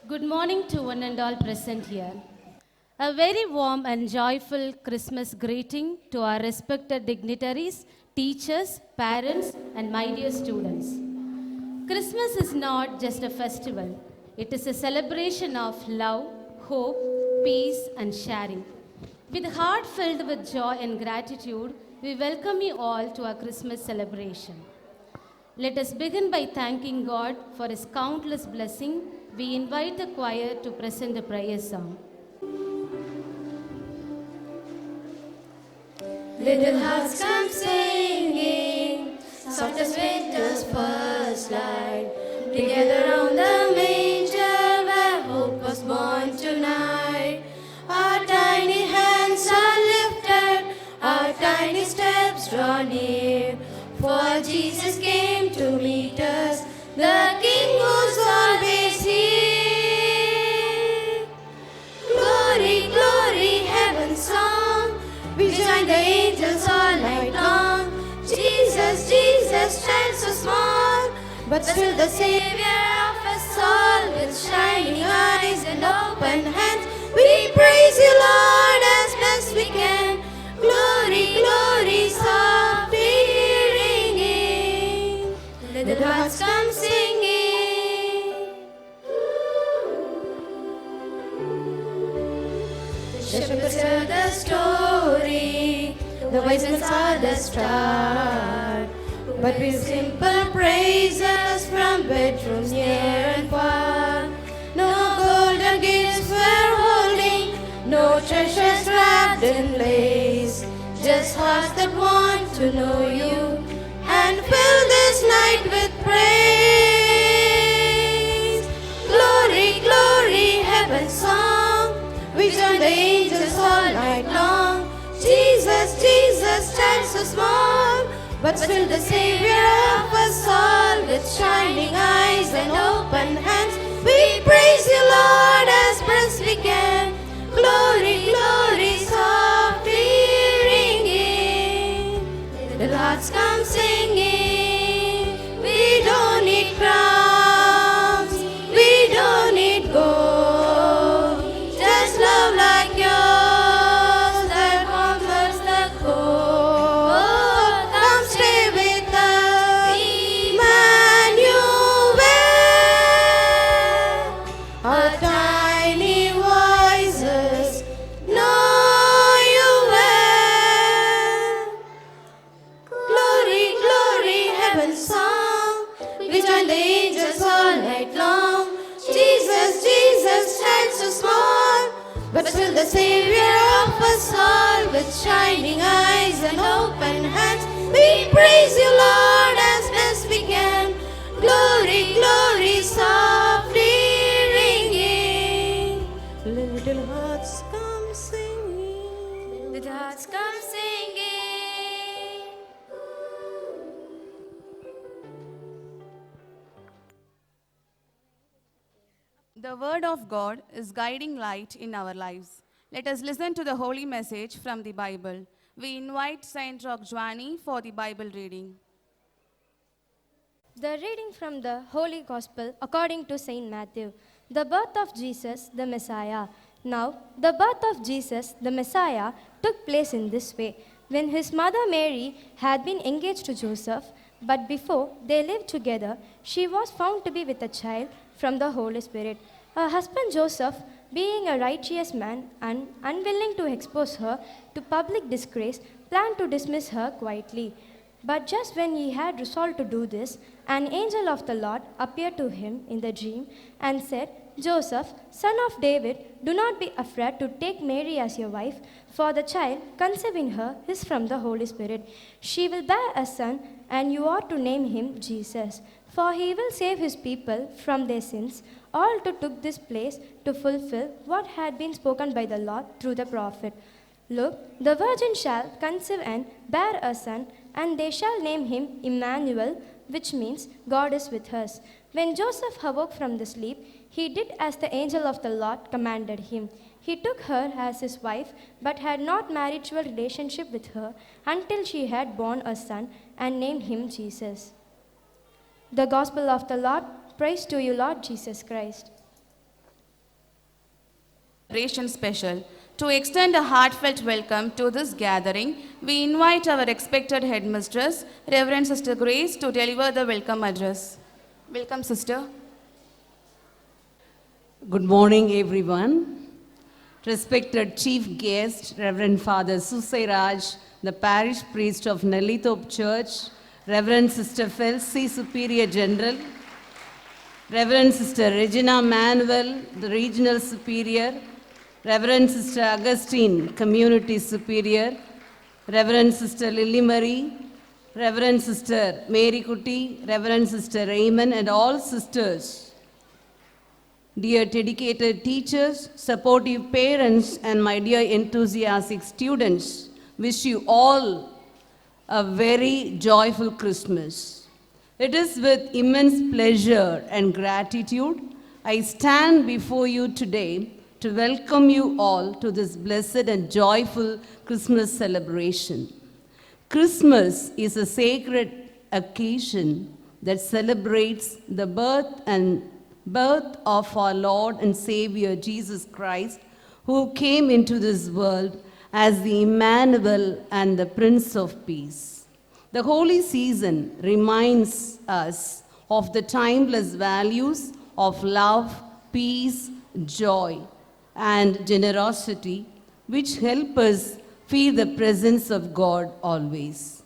Good morning to one and all present here. A very warm and joyful Christmas greeting to our respected dignitaries, teachers, parents, and my dear students. Christmas is not just a festival, it is a celebration of love, hope, peace, and sharing. With heart filled with joy and gratitude, we welcome you all to our Christmas celebration. Let us begin by thanking God for His countless blessing. We invite the choir to present the prayer song. Little hearts come singing, soft as winter's first light, together round the manger where hope was born tonight. Our tiny hands are lifted, our tiny steps draw near, for Jesus came to meet us, the King who's always here. Glory, glory, heaven's song, we join the angels all night long. Jesus, Jesus, child so small, but still the Savior of us all. With shining eyes and open hands, we praise you, Lord, as best we can. Glory, glory, softly ringing. Little hearts come singing. The shepherds tell the story, the wise men saw the star, but with simple praises from bedrooms near and far. No golden gifts we're holding, no treasures wrapped in lace, just hearts that want to know you and fill this night with praise. Glory, glory, heaven's song, we join the angels all night long. Jesus, Jesus, child so small, but still the Savior of us all. With shining eyes and open hands, we praise you, Lord, as best we can. Glory, glory, softly ringing. Little hearts come singing. We don't need crowns, we don't need gold, just love like yours that conquers the cold. Come stay with us, Emmanuel. Our tiny voices know you well. Glory, glory, heaven's song, we join the angels all night long. Jesus, Jesus, child so small, but still the Savior of us all. With shining eyes and open hands, we praise you, Lord, as best we can. Glory, glory, softly ringing. Little hearts come singing. Little hearts come singing. The Word of God is guiding light in our lives. Let us listen to the holy message from the Bible. We invite Saint Rockjuani for the Bible reading. The reading from the Holy Gospel according to Saint Matthew. The birth of Jesus, the Messiah. Now, the birth of Jesus, the Messiah, took place in this way. When his mother Mary had been engaged to Joseph, but before they lived together, she was found to be with a child from the Holy Spirit. Her husband Joseph, being a righteous man and unwilling to expose her to public disgrace, planned to dismiss her quietly. But just when he had resolved to do this, an angel of the Lord appeared to him in the dream and said, Joseph, son of David, do not be afraid to take Mary as your wife, for the child conceived in her is from the Holy Spirit. She will bear a son, and you are to name him Jesus, for he will save his people from their sins. All took this place to fulfill what had been spoken by the Lord through the prophet. Look, the virgin shall conceive and bear a son, and they shall name him Emmanuel, which means God is with us. When Joseph awoke from the sleep, he did as the angel of the Lord commanded him. He took her as his wife, but had not marital relationship with her until she had borne a son, and named him Jesus. The Gospel of the Lord. Praise to you, Lord Jesus Christ. celebration special. To extend a heartfelt welcome to this gathering, we invite our expected headmistress, Reverend Sister Grace, to deliver the welcome address. Welcome, sister. Good morning, everyone. Respected Chief Guest, Reverend Father Susai Raj, the Parish Priest of Nellithorpe Church, Reverend Sister Felsi, Superior General, Reverend Sister Regina Manuel, the Regional Superior, Reverend Sister Augustine, Community Superior, Reverend Sister Lily Marie, Reverend Sister Mary Kuti, Reverend Sister Raymond, and all sisters. Dear dedicated teachers, supportive parents, and my dear enthusiastic students, wish you all a very joyful Christmas. It is with immense pleasure and gratitude I stand before you today to welcome you all to this blessed and joyful Christmas celebration. Christmas is a sacred occasion that celebrates the birth of our Lord and Savior Jesus Christ, who came into this world as the Emmanuel and the Prince of Peace. The holy season reminds us of the timeless values of love, peace, joy, and generosity, which help us feel the presence of God always.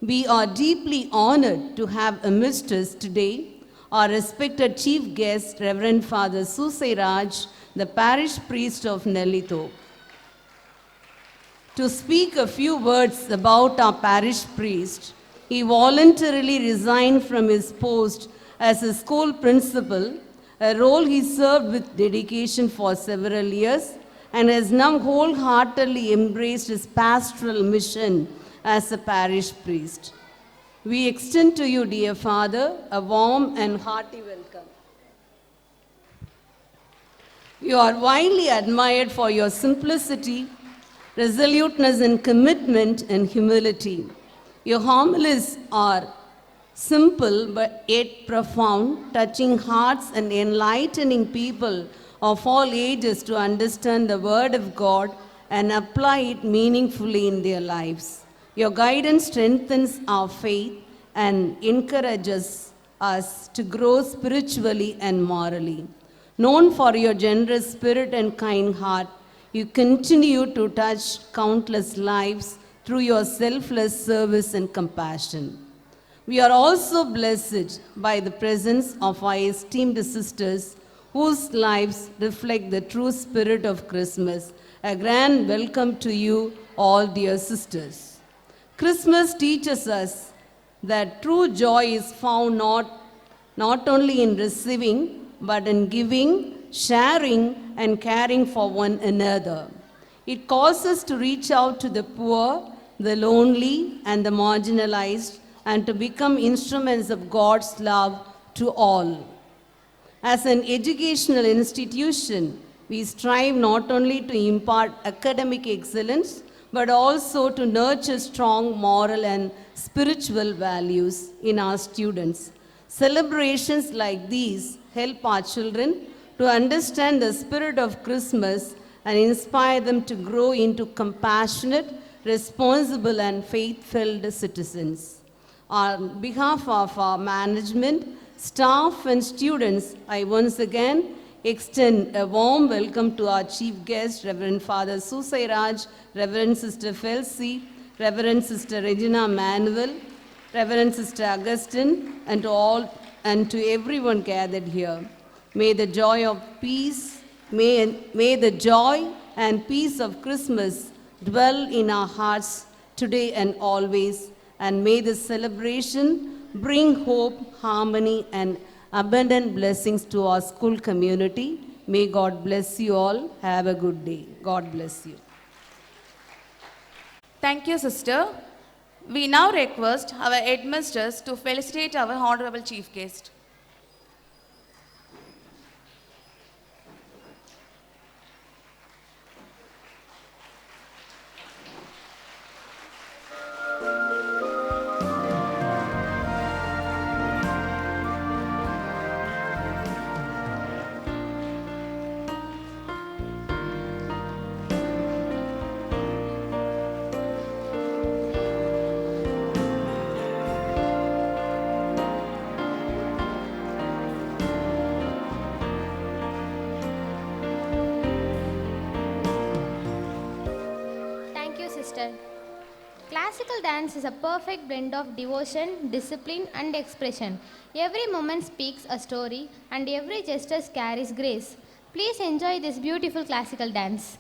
We are deeply honored to have amidst us today our respected Chief Guest, Reverend Father Susai Raj, the Parish Priest of Nellithorpe. To speak a few words about our parish priest, he voluntarily resigned from his post as a school principal, a role he served with dedication for several years, and has now wholeheartedly embraced his pastoral mission as a parish priest. We extend to you, dear Father, a warm and hearty welcome. You are widely admired for your simplicity, resoluteness and commitment and humility. Your homilies are simple but yet profound, touching hearts and enlightening people of all ages to understand the Word of God and apply it meaningfully in their lives. Your guidance strengthens our faith and encourages us to grow spiritually and morally. Known for your generous spirit and kind heart, you continue to touch countless lives through your selfless service and compassion. We are also blessed by the presence of our esteemed sisters whose lives reflect the true spirit of Christmas. A grand welcome to you all, dear sisters. Christmas teaches us that true joy is found not only in receiving, but in giving, sharing, and caring for one another. It calls us to reach out to the poor, the lonely, and the marginalized, and to become instruments of God's love to all. As an educational institution, we strive not only to impart academic excellence, but also to nurture strong moral and spiritual values in our students. Celebrations like these help our children to understand the spirit of Christmas and inspire them to grow into compassionate, responsible, and faith-filled citizens. On behalf of our management, staff, and students, I once again extend a warm welcome to our chief guest, Reverend Father Susai Raj, Reverend Sister Felsi, Reverend Sister Regina Manuel, Reverend Sister Augustine, and to everyone gathered here. May the joy of peace, may the joy and peace of Christmas dwell in our hearts today and always, and may this celebration bring hope, harmony, and abundant blessings to our school community. May God bless you all. Have a good day. God bless you. Thank you, sister. We now request our headmistress to felicitate our honorable chief guest. Pastor. Classical dance is a perfect blend of devotion, discipline, and expression. Every moment speaks a story, and every gesture carries grace. Please enjoy this beautiful classical dance.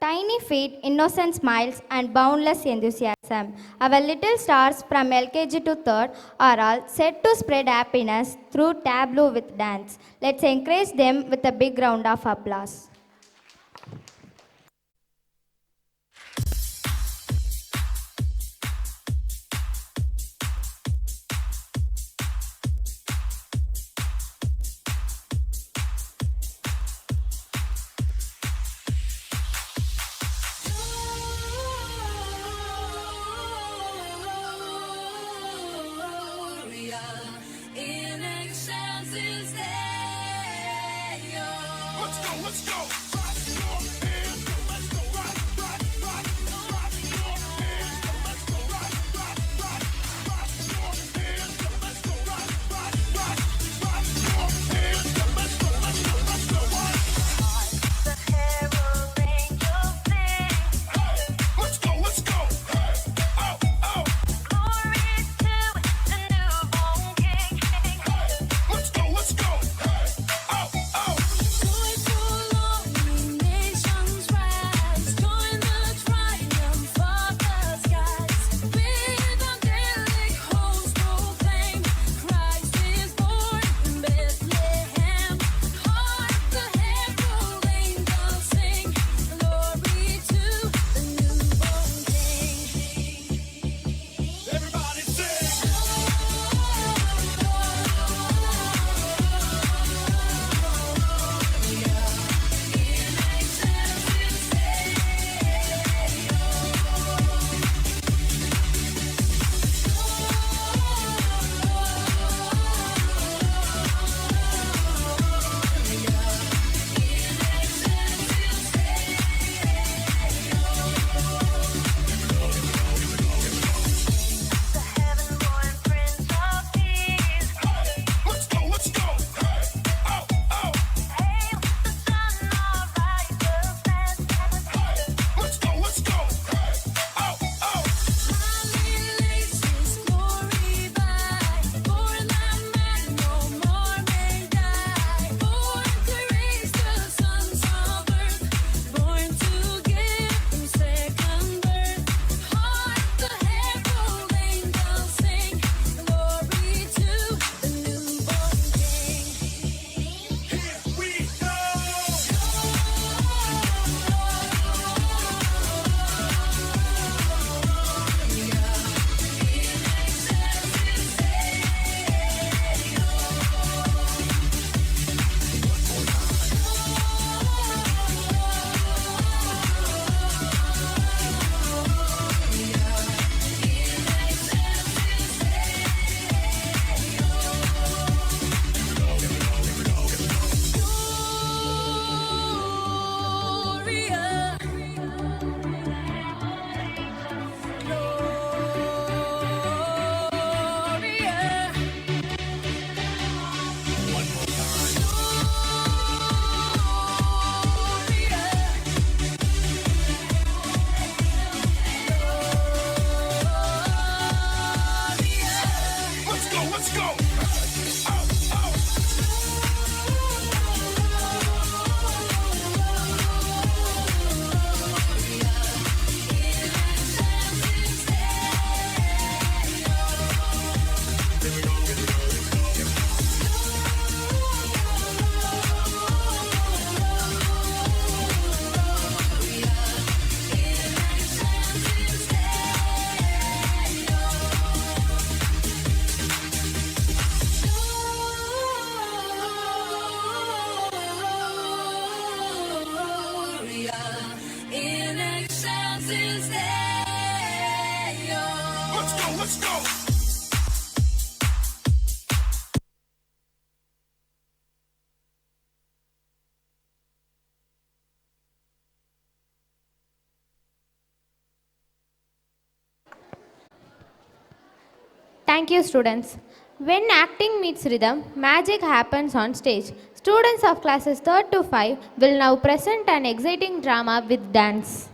Tiny feet, innocent smiles, and boundless enthusiasm. Our little stars from LKG to 3rd are all set to spread happiness through tableau with dance. Let's encourage them with a big round of applause. In excelsis Deo. Let's go. Thank you, students. When acting meets rhythm, magic happens on stage. Students of classes 3rd to 5 will now present an exciting drama with dance.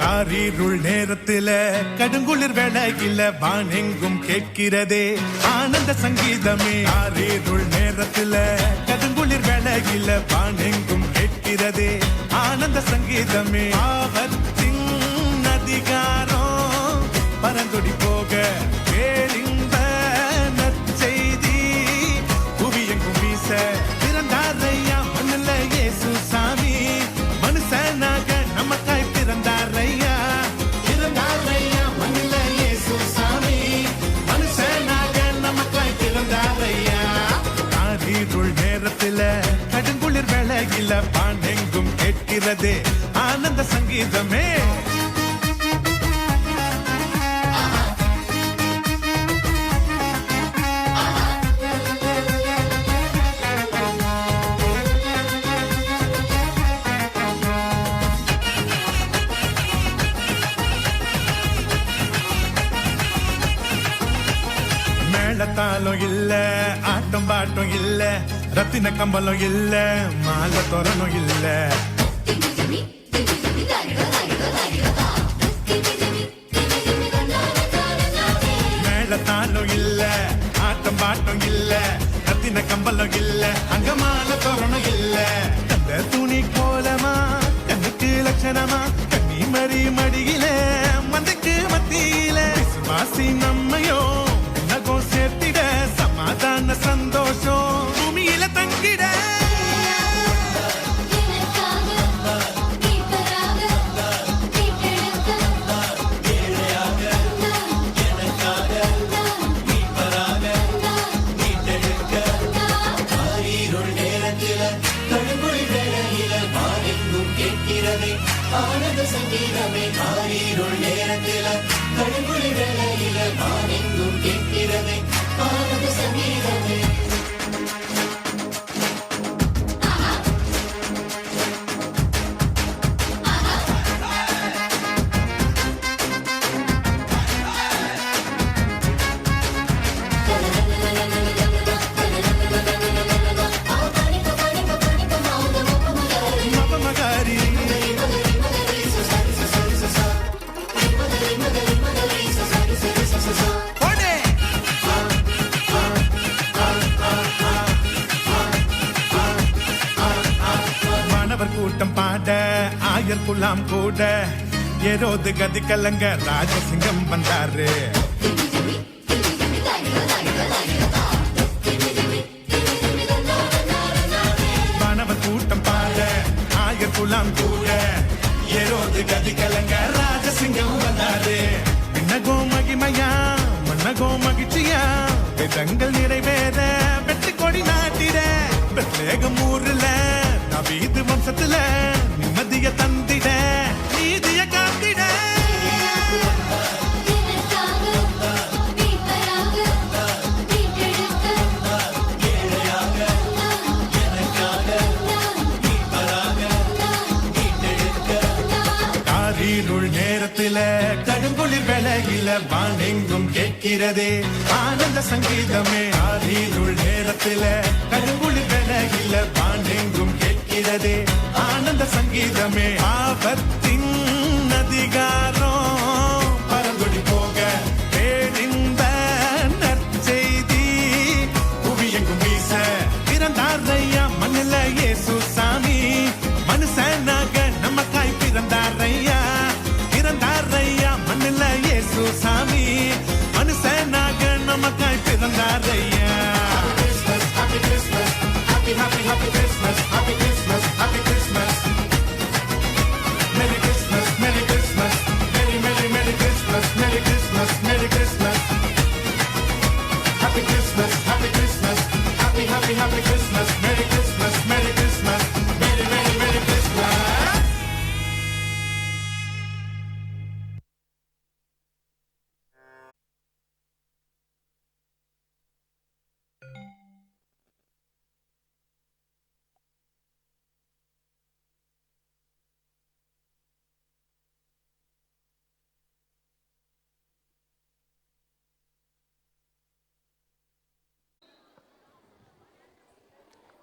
காரிருள் நேரத்தில கடுங்குளிர் வேளையில வானெங்கும் கேட்கிறதே ஆனந்த சங்கீதமே. காரிருள் நேரத்தில கடுங்குளிர் வேளையில வானெங்கும் கேட்கிறதே ஆனந்த சங்கீதமே. ஆபத்தின் அதிகாரம் பரந்தொடி போக பேரின்ப நற்செய்தி புவியெங்கும் வீச பிறந்தாரையா மண்ணில இயேசு சாமி. மனுஷனாக நமக்காய் பிறந்தாரையா பிறந்தாரையா மண்ணில இயேசு சாமி. மனுஷனாக நமக்காய் பிறந்தாரையா. காரிருள் நேரத்தில கடுங்குளிர் வேளையில பாண்டெங்கும் கேட்கிறதே ஆனந்த சங்கீதமே. மேளத்தாலும் இல்ல ஆட்டம் பாட்டம் இல்ல ரத்தின கம்பலம் இல்ல மாலை தோரணும் இல்ல. மேளத்தாலும் இல்ல ஆட்டம் பாட்டம் இல்ல ரத்தின கம்பலம் இல்ல அங்க மாலை தோரணும் இல்ல. அந்த துணி கோலமா கண்ணுக்கு லட்சணமா கண்ணி மறி மடியில மந்தைக்கு மத்தியில விசுவாசி நம்மையோ நகம் சேர்த்திட சமாதான சந்தோஷம் பூமியில தங்கிட. ஆனந்த சங்கீதமே. காரிருள் நேரத்தில கடுங்குளிர் வேளையில வானெங்கும் கேட்கிறதே ஆனந்த சங்கீதமே. கூட்டம் பாட ஆயர் குலாம் கூட ஏரோது கதி கலங்க ராஜசிங்கம் வந்தாரு. மாணவர் கூட்டம் பாட ஆயர் குலாம் கூட ஏரோது கதி கலங்க ராஜசிங்கம் வந்தாரு. விண்ணகோ மகிமையா மன்னகோ மகிழ்ச்சியா வேதங்கள் நிறைவேற வெற்றி கொடி நாட்டிட பெத்லேகம் ஊர்ல நவீது வம்சத்துல நிம்மதிய தந்திட நீதிய காத்திட. காரிருள் நேரத்தில கடுங்குளிர் வேளையில வானெங்கும் கேட்கிறதே ஆனந்த சங்கீதமே. காரிருள் நேரத்தில கடுங்குளிர் வேளையில வானெங்கும் கேட்கிறதே ஆனந்த சங்கீதமே. ஆபத்தின் அதிகாரம் பரந்தொடி போக பேரின்ப நற்செய்தி புவியெங்கும் வீச பிறந்தாரையா மண்ணில இயேசு சாமி. மனுஷனாக நமக்காய் பிறந்தாரையா பிறந்தாரையா மண்ணில இயேசு சாமி. மனுஷனாக நமக்காய் பிறந்தாரையா. Happy Christmas, happy happy happy Christmas, happy Christmas, happy Christmas. Merry Christmas, Merry Christmas, Merry Merry Merry Christmas, Merry Christmas, Merry Christmas. Happy Christmas, happy Christmas.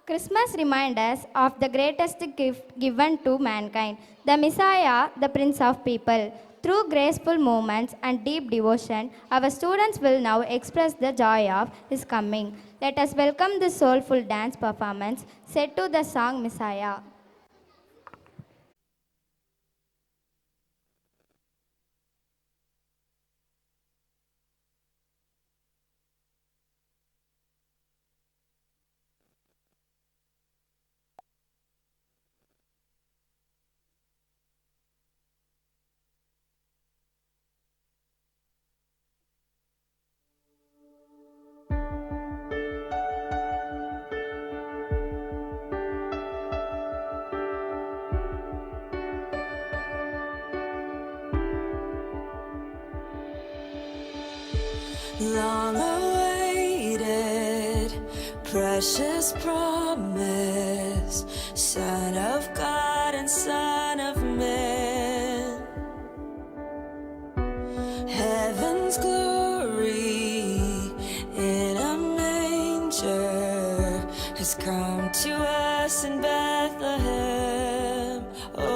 Christmas reminds us of the greatest gift given to mankind, the Messiah, the Prince of People. Through graceful moments and deep devotion, our students will now express the joy of His coming. Let us welcome this soulful dance performance set to the song Messiah. Long awaited, precious promise, Son of God and Son of Man. Heaven's glory in a manger has come to us in Bethlehem. Oh,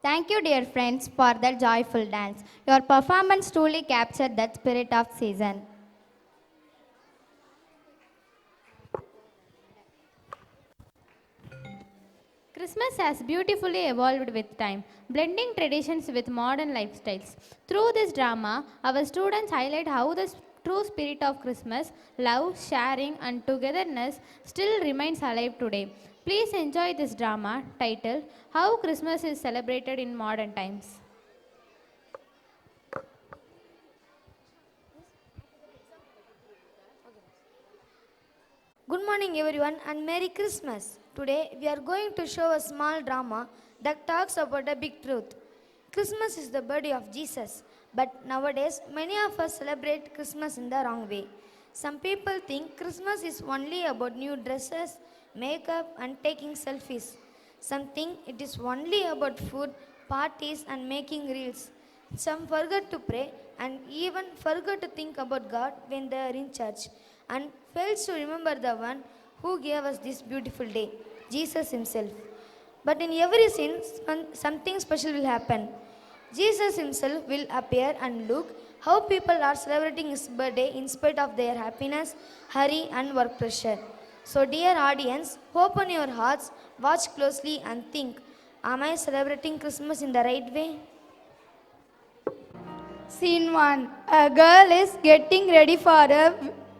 Thank you, dear friends, for that joyful dance. Your performance truly captured that spirit of season. Christmas has beautifully evolved with time, blending traditions with modern lifestyles. Through this drama, our students highlight how the true spirit of Christmas, love, sharing, and togetherness still remains alive today. Please enjoy this drama titled How Christmas is Celebrated in Modern Times. Good morning, everyone, and Merry Christmas. Today, we are going to show a small drama that talks about a big truth. Christmas is the birthday of Jesus, but nowadays, many of us celebrate Christmas in the wrong way. Some people think Christmas is only about new dresses, makeup, and taking selfies. Some think it is only about food, parties, and making reels. Some forget to pray and even forget to think about God when they are in church and fails to remember the one who gave us this beautiful day, Jesus Himself. But in every sin, something special will happen. Jesus Himself will appear and look how people are celebrating His birthday in spite of their happiness, hurry, and work pressure. So, dear audience, open your hearts, watch closely, and think, am I celebrating Christmas in the right way? Scene 1. A girl is getting ready for a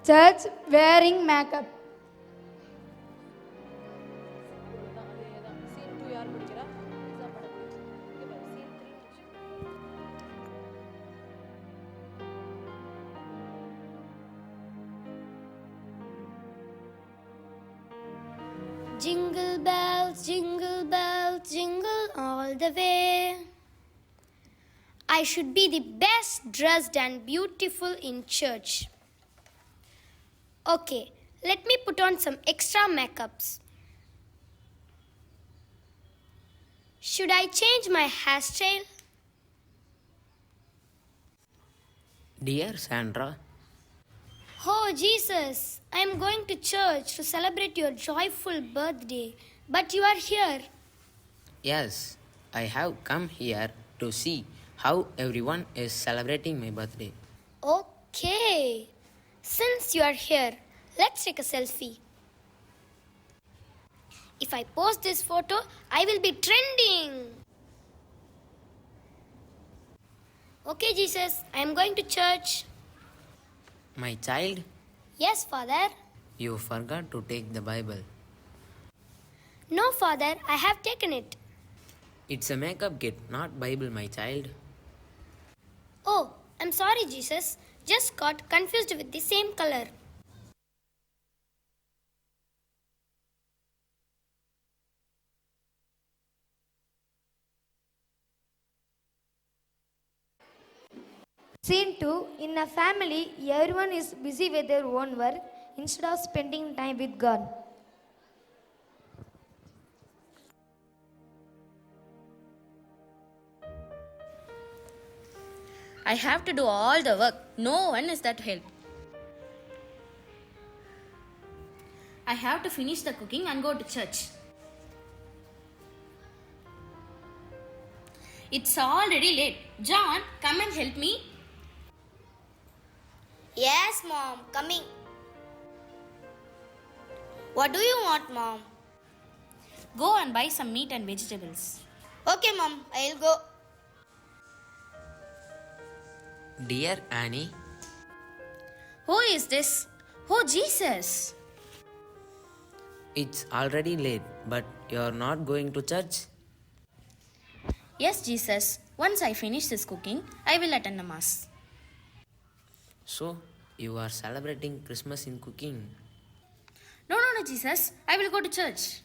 church wearing makeup. Jingle bells, jingle all the way. I should be the best dressed and beautiful in church. Okay, let me put on some extra makeups. Should I change my hairstyle? Dear Sandra, Oh Jesus, I am going to church to celebrate your joyful birthday, but you are here. yes, I have come here to see how everyone is celebrating my birthday. Okay, since you are here, let's take a selfie. If I post this photo, I will be trending. Okay, Jesus, I am going to church. My child, Yes, Father. you forgot to take the Bible. No, Father, I have taken it. It's a makeup kit, not Bible, my child. Oh, I'm sorry, Jesus. Just got confused with the same color. Scene 2. In a family, everyone is busy with their own work instead of spending time with God. I have to do all the work. No one is there to help. I have to finish the cooking and go to church. It's already late. John, come and help me. Yes, Mom, coming. What do you want, Mom? Go and buy some meat and vegetables. Okay, Mom, I'll go. Dear Annie, Who is this? Oh, Jesus. it's already late, but you're not going to church? Yes, Jesus. Once I finish this cooking, I will attend the Mass. So, you are celebrating Christmas in cooking. No, Jesus. I will go to church.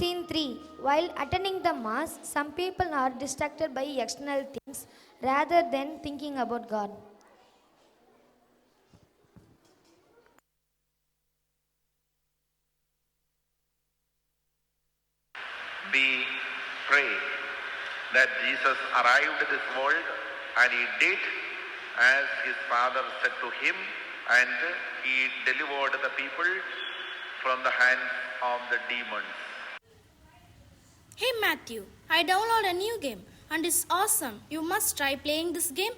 Scene 3. While attending the Mass, some people are distracted by external things rather than thinking about God. We pray that Jesus arrived at this world and he did as his Father said to him, and he delivered the people from the hands of the demons. Hey Matthew, I downloaded a new game and it's awesome. You must try playing this game.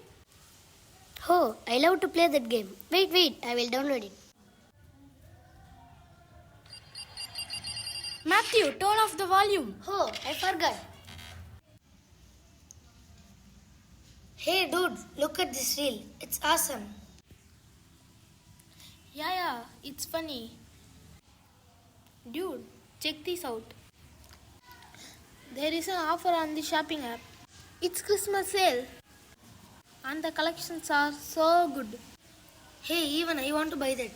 Oh, I love to play that game. Wait, I will download it. Matthew, turn off the volume. Oh, I forgot. Hey dude, look at this reel. It's awesome. Yeah, it's funny. Dude, check this out. There is an offer on the shopping app. It's Christmas sale. And the collections are so good. Hey, even I want to buy that.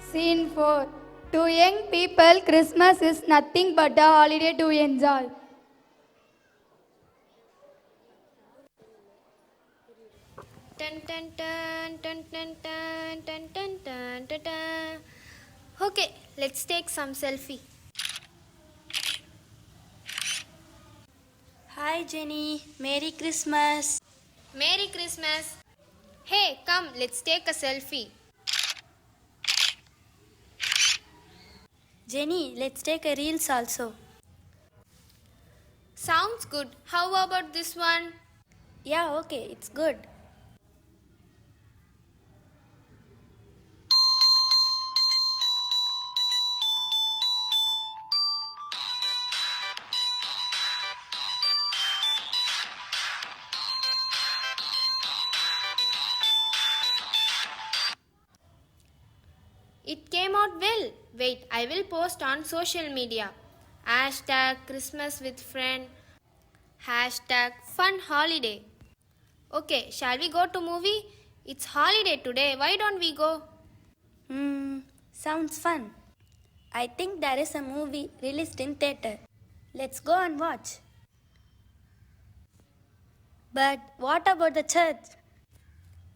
Scene 4. To young people, Christmas is nothing but a holiday to enjoy. Dun, dun, dun, dun, dun, dun, dun, dun, dun, dun, dun. Okay, let's take some selfie. Hi Jenny, Merry Christmas. Merry Christmas. Hey, come, let's take a selfie. Jenny, let's take a reels also. Sounds good. How about this one? Yeah, okay, it's good. It came out well. Wait, I will post on social media. Hashtag Christmas with friend. Hashtag fun holiday. Okay, shall we go to movie? It's holiday today. Why don't we go? Sounds fun. I think there is a movie released in theater. Let's go and watch. But what about the church?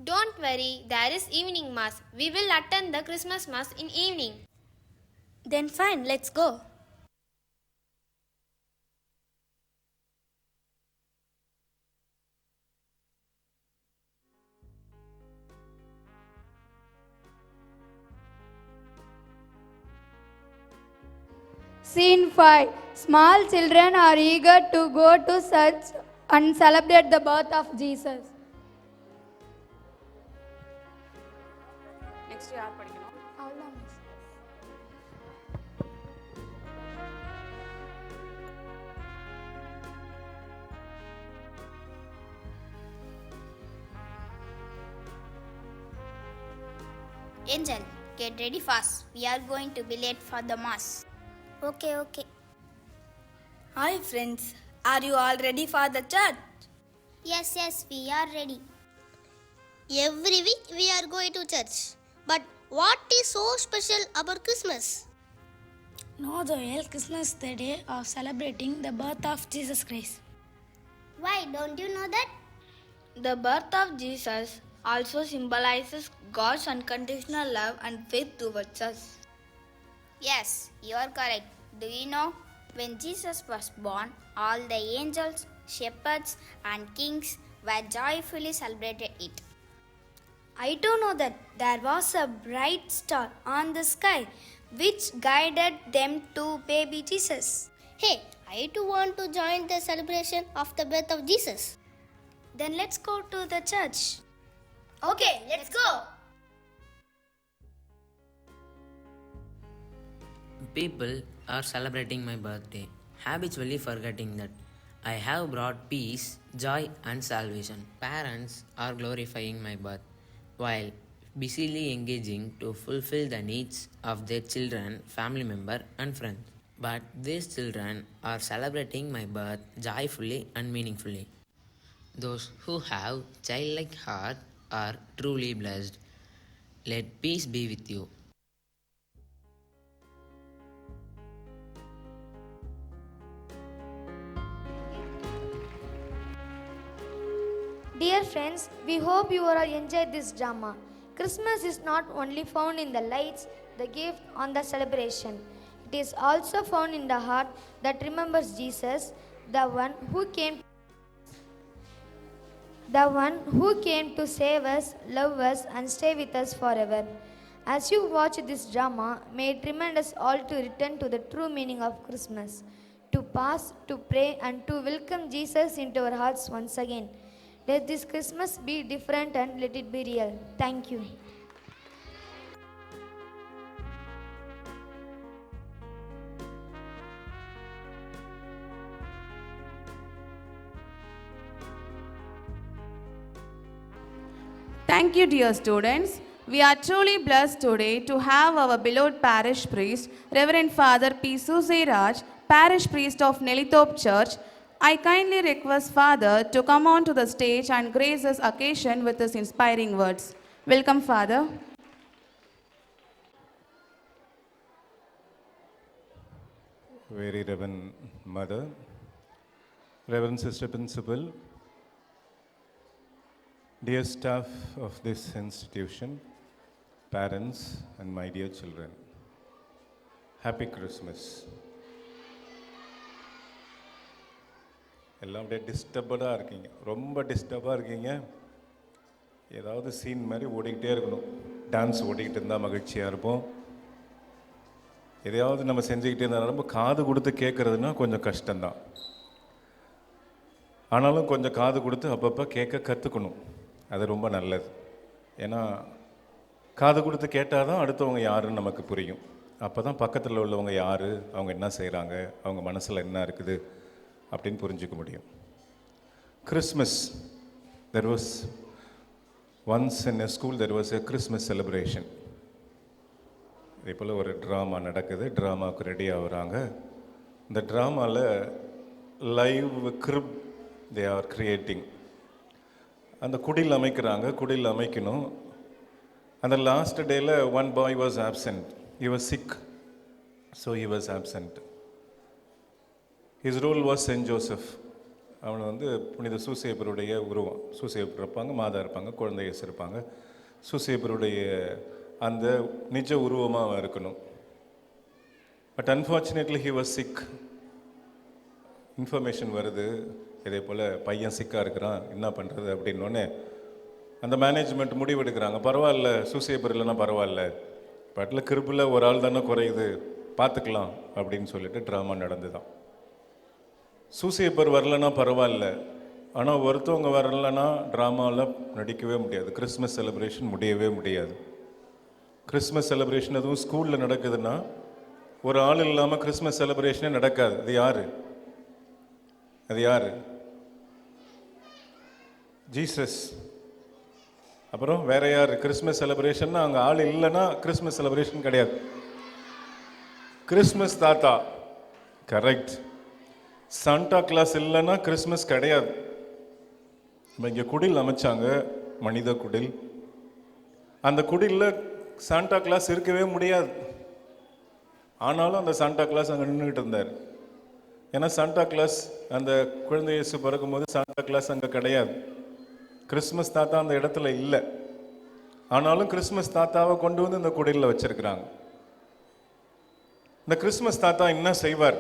Don't worry, there is evening mass. We will attend the Christmas mass in evening. Then fine, let's go. Scene 5. Small children are eager to go to church and celebrate the birth of Jesus. Next யார் படிக்கணும்? Angel, get ready fast. We are going to be late for the mass. Okay. Hi friends, are you all ready for the church? Yes, we are ready. Every week we are going to church. But what is so special about Christmas? No, Joel, Christmas is the day of celebrating the birth of Jesus Christ. Why, don't you know that? The birth of Jesus also symbolizes God's unconditional love and faith towards us. Yes, you are correct. Do you know, when Jesus was born, all the angels, shepherds and kings were joyfully celebrated it. I do know that there was a bright star on the sky which guided them to baby Jesus. Hey, I too want to join the celebration of the birth of Jesus. Then let's go to the church. Okay, let's go. People are celebrating my birthday, habitually forgetting that I have brought peace, joy, and salvation. Parents are glorifying my birth while busily engaging to fulfill the needs of their children, family member, and friends. But these children are celebrating my birth joyfully and meaningfully. Those who have childlike heart are truly blessed. Let peace be with you. Dear friends, we hope you all enjoyed this drama. Christmas is not only found in the lights, the gift, on the celebration. It is also found in the heart that remembers Jesus, the one who came to save us, love us, and stay with us forever. As you watch this drama, may it remind us all to return to the true meaning of Christmas, to pause, to pray, and to welcome Jesus into our hearts once again. Let this Christmas be different and let it be real. Thank you. Thank you, dear students. We are truly blessed today to have our beloved parish priest, Reverend Father P. Susiraj, parish priest of Nelithorpe Church. I kindly request Father to come on to the stage and grace this occasion with his inspiring words. Welcome, Father. Very Reverend Mother, Reverend Sister Principal, dear staff of this institution, parents, and my dear children, Happy Christmas. எல்லாம் அப்படியே டிஸ்டர்படாக இருக்கீங்க, ரொம்ப டிஸ்டர்பாக இருக்கீங்க. ஏதாவது scene மாதிரி ஓடிக்கிட்டே இருக்கணும். Dance ஓடிக்கிட்டு இருந்தால் மகிழ்ச்சியாக இருப்போம். எதையாவது நம்ம செஞ்சுக்கிட்டே இருந்தாலும் நம்ம காது கொடுத்து கேட்குறதுனா கொஞ்சம் கஷ்டம்தான். ஆனாலும் கொஞ்சம் காது கொடுத்து அப்பப்போ கேட்க கற்றுக்கணும். அது ரொம்ப நல்லது. ஏன்னா காது கொடுத்து கேட்டால் தான் அடுத்தவங்க யாருன்னு நமக்கு புரியும். அப்போ தான் பக்கத்தில் உள்ளவங்க யார், அவங்க என்ன செய்கிறாங்க, அவங்க மனசில் என்ன இருக்குது அப்படின்னு புரிஞ்சிக்க முடியும். Christmas, there was once in a school there was a Christmas celebration. இதே போல் ஒரு ட்ராமா நடக்குது. ட்ராமாவுக்கு ரெடி ஆகுறாங்க. இந்த ட்ராமாவில் live crib they are creating. அந்த குடில் அமைக்கிறாங்க. குடில் அமைக்கணும். அந்த லாஸ்ட் டேயில் one boy was absent. He was sick, so he was absent. His role was Saint Joseph. அவன் வந்து புனித சூசேப்பருடைய உருவம். சூசேப்பர் இருப்பாங்க, மாதா இருப்பாங்க, குழந்தை இயேசு இருப்பாங்க. சூசேப்பருடைய அந்த நிஜ உருவமாக அவன் இருக்கணும். But unfortunately he was sick. Information வருது, இதே போல் பையன் சிக்காக இருக்கிறான், என்ன பண்ணுறது அப்படின்னோடனே அந்த மேனேஜ்மெண்ட் முடிவெடுக்கிறாங்க. பரவாயில்ல, சூசேப்பர் இல்லைன்னா பரவாயில்ல, பட்டில் கிருப்பில் ஒரு ஆள் தானே குறையுது, பார்த்துக்கலாம் அப்படின்னு சொல்லிட்டு ட்ராமா நடந்து தான். சூசேப்பர் வரலன்னா பரவாயில்ல, ஆனால் ஒருத்தவங்க வரலன்னா ட்ராமாவில் நடிக்கவே முடியாது. கிறிஸ்மஸ் செலிப்ரேஷன் முடியவே முடியாது. கிறிஸ்மஸ் செலிப்ரேஷன் அதுவும் ஸ்கூலில் நடக்குதுன்னா ஒரு ஆள் இல்லாமல் கிறிஸ்மஸ் செலிப்ரேஷனே நடக்காது. அது யார்? அது யார்? ஜீசஸ். அப்புறம் வேற யார்? கிறிஸ்மஸ் செலிப்ரேஷன்னா அங்கே ஆள் இல்லைன்னா கிறிஸ்மஸ் செலிப்ரேஷன் கிடையாது. கிறிஸ்மஸ் தாத்தா, கரெக்ட். சாண்டா கிளாஸ் இல்லைன்னா கிறிஸ்மஸ் கிடையாது. நம்ம இங்கே குடில் அமைச்சாங்க, மனித குடில். அந்த குடிலில் சாண்டா கிளாஸ் இருக்கவே முடியாது. ஆனாலும் அந்த சாண்டா கிளாஸ் அங்கே நின்றுக்கிட்டு இருந்தார். ஏன்னா சாண்டா கிளாஸ் அந்த குழந்தை இயேசு பிறக்கும்போது சாண்டா கிளாஸ் அங்கே கிடையாது. கிறிஸ்மஸ் தாத்தா அந்த இடத்துல இல்லை. ஆனாலும் கிறிஸ்மஸ் தாத்தாவை கொண்டு வந்து இந்த குடிலில் வச்சிருக்கிறாங்க. இந்த கிறிஸ்மஸ் தாத்தா என்ன செய்வார்?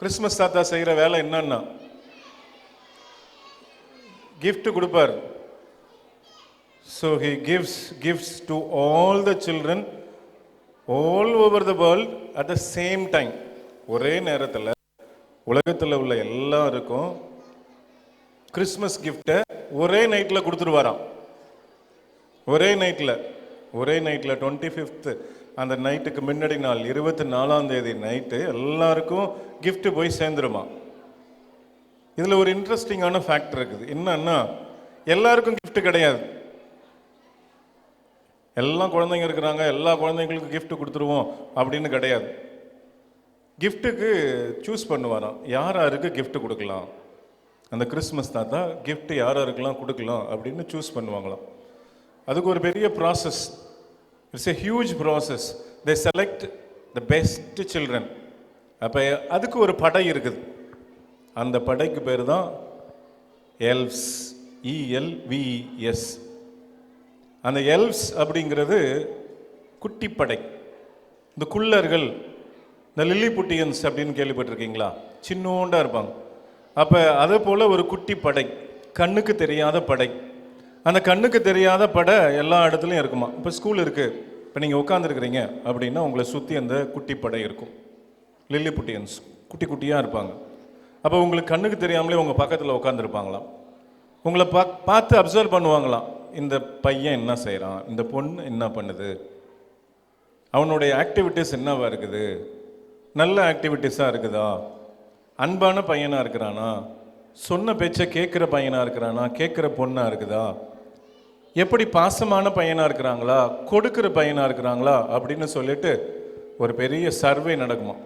கிறிஸ்மஸ் தாத்தா செய்கிற வேலை என்னன்னா gift கொடுப்பார். So he gives gifts to all the children all over the world at the same time. ஒரே நேரத்தில் உலகத்தில் உள்ள எல்லாருக்கும் கிறிஸ்மஸ் கிஃப்டை ஒரே நைட்டில் கொடுத்துருவாராம். ஒரே நைட்டில் 25th அந்த நைட்டுக்கு முன்னாடி நாள் 24ஆம் தேதி நைட்டு எல்லாருக்கும் கிஃப்ட் போய் சேர்ந்துருமா. இதில் ஒரு இன்ட்ரெஸ்டிங்கான ஃபேக்டர் இருக்குது. என்னன்னா, எல்லாருக்கும் gift கிடையாது. எல்லா குழந்தைங்க இருக்கிறாங்க, எல்லா குழந்தைங்களுக்கும் gift கொடுத்துருவோம் அப்படின்னு கிடையாது. கிஃப்ட்டுக்கு சூஸ் பண்ணுவாராம், யார் யாருக்கு gift கொடுக்கலாம். அந்த கிறிஸ்மஸ் தாத்தா gift யார் யாருக்கெல்லாம் கொடுக்கலாம் அப்படின்னு சூஸ் பண்ணுவாங்களாம். அதுக்கு ஒரு பெரிய process. It's a huge process. They select the best children. அப்போ அதுக்கு ஒரு படை இருக்குது. அந்த படைக்கு பேர் தான் எல்வ்ஸ், ELVES. அந்த எல்வ்ஸ் அப்படிங்கிறது குட்டி படை. இந்த குள்ளர்கள், இந்த லில்லிபுட்டியன்ஸ் அப்படின்னு கேள்விப்பட்டிருக்கீங்களா? சின்னோண்டா இருப்பாங்க. அப்போ அதே போல் ஒரு குட்டி படை, கண்ணுக்கு தெரியாத படை. அந்த கண்ணுக்கு தெரியாத படை எல்லா இடத்துலையும் இருக்குமா. இப்போ ஸ்கூல் இருக்குது, இப்போ நீங்கள் உட்காந்துருக்குறீங்க அப்படின்னா உங்களை சுற்றி அந்த குட்டி படை இருக்கும். லில்லிபுட்டியன்ஸ் குட்டி குட்டியாக இருப்பாங்க. அப்போ உங்களுக்கு கண்ணுக்கு தெரியாமலே உங்கள் பக்கத்தில் உட்காந்துருப்பாங்களாம். உங்களை பார்த்து அப்சர்வ் பண்ணுவாங்களாம். இந்த பையன் என்ன செய்கிறான், இந்த பொண்ணு என்ன பண்ணுது, அவனுடைய ஆக்டிவிட்டீஸ் என்னவா இருக்குது, நல்ல ஆக்டிவிட்டீஸாக இருக்குதா, அன்பான பையனாக இருக்கிறானா, சொன்ன பேச்சை கேட்குற பையனாக இருக்கிறானா, கேட்குற பொண்ணாக இருக்குதா, எப்படி பாசமான பையனாக இருக்கிறாங்களா, கொடுக்குற பையனாக இருக்கிறாங்களா அப்படின்னு சொல்லிட்டு ஒரு பெரிய சர்வே நடக்குமா.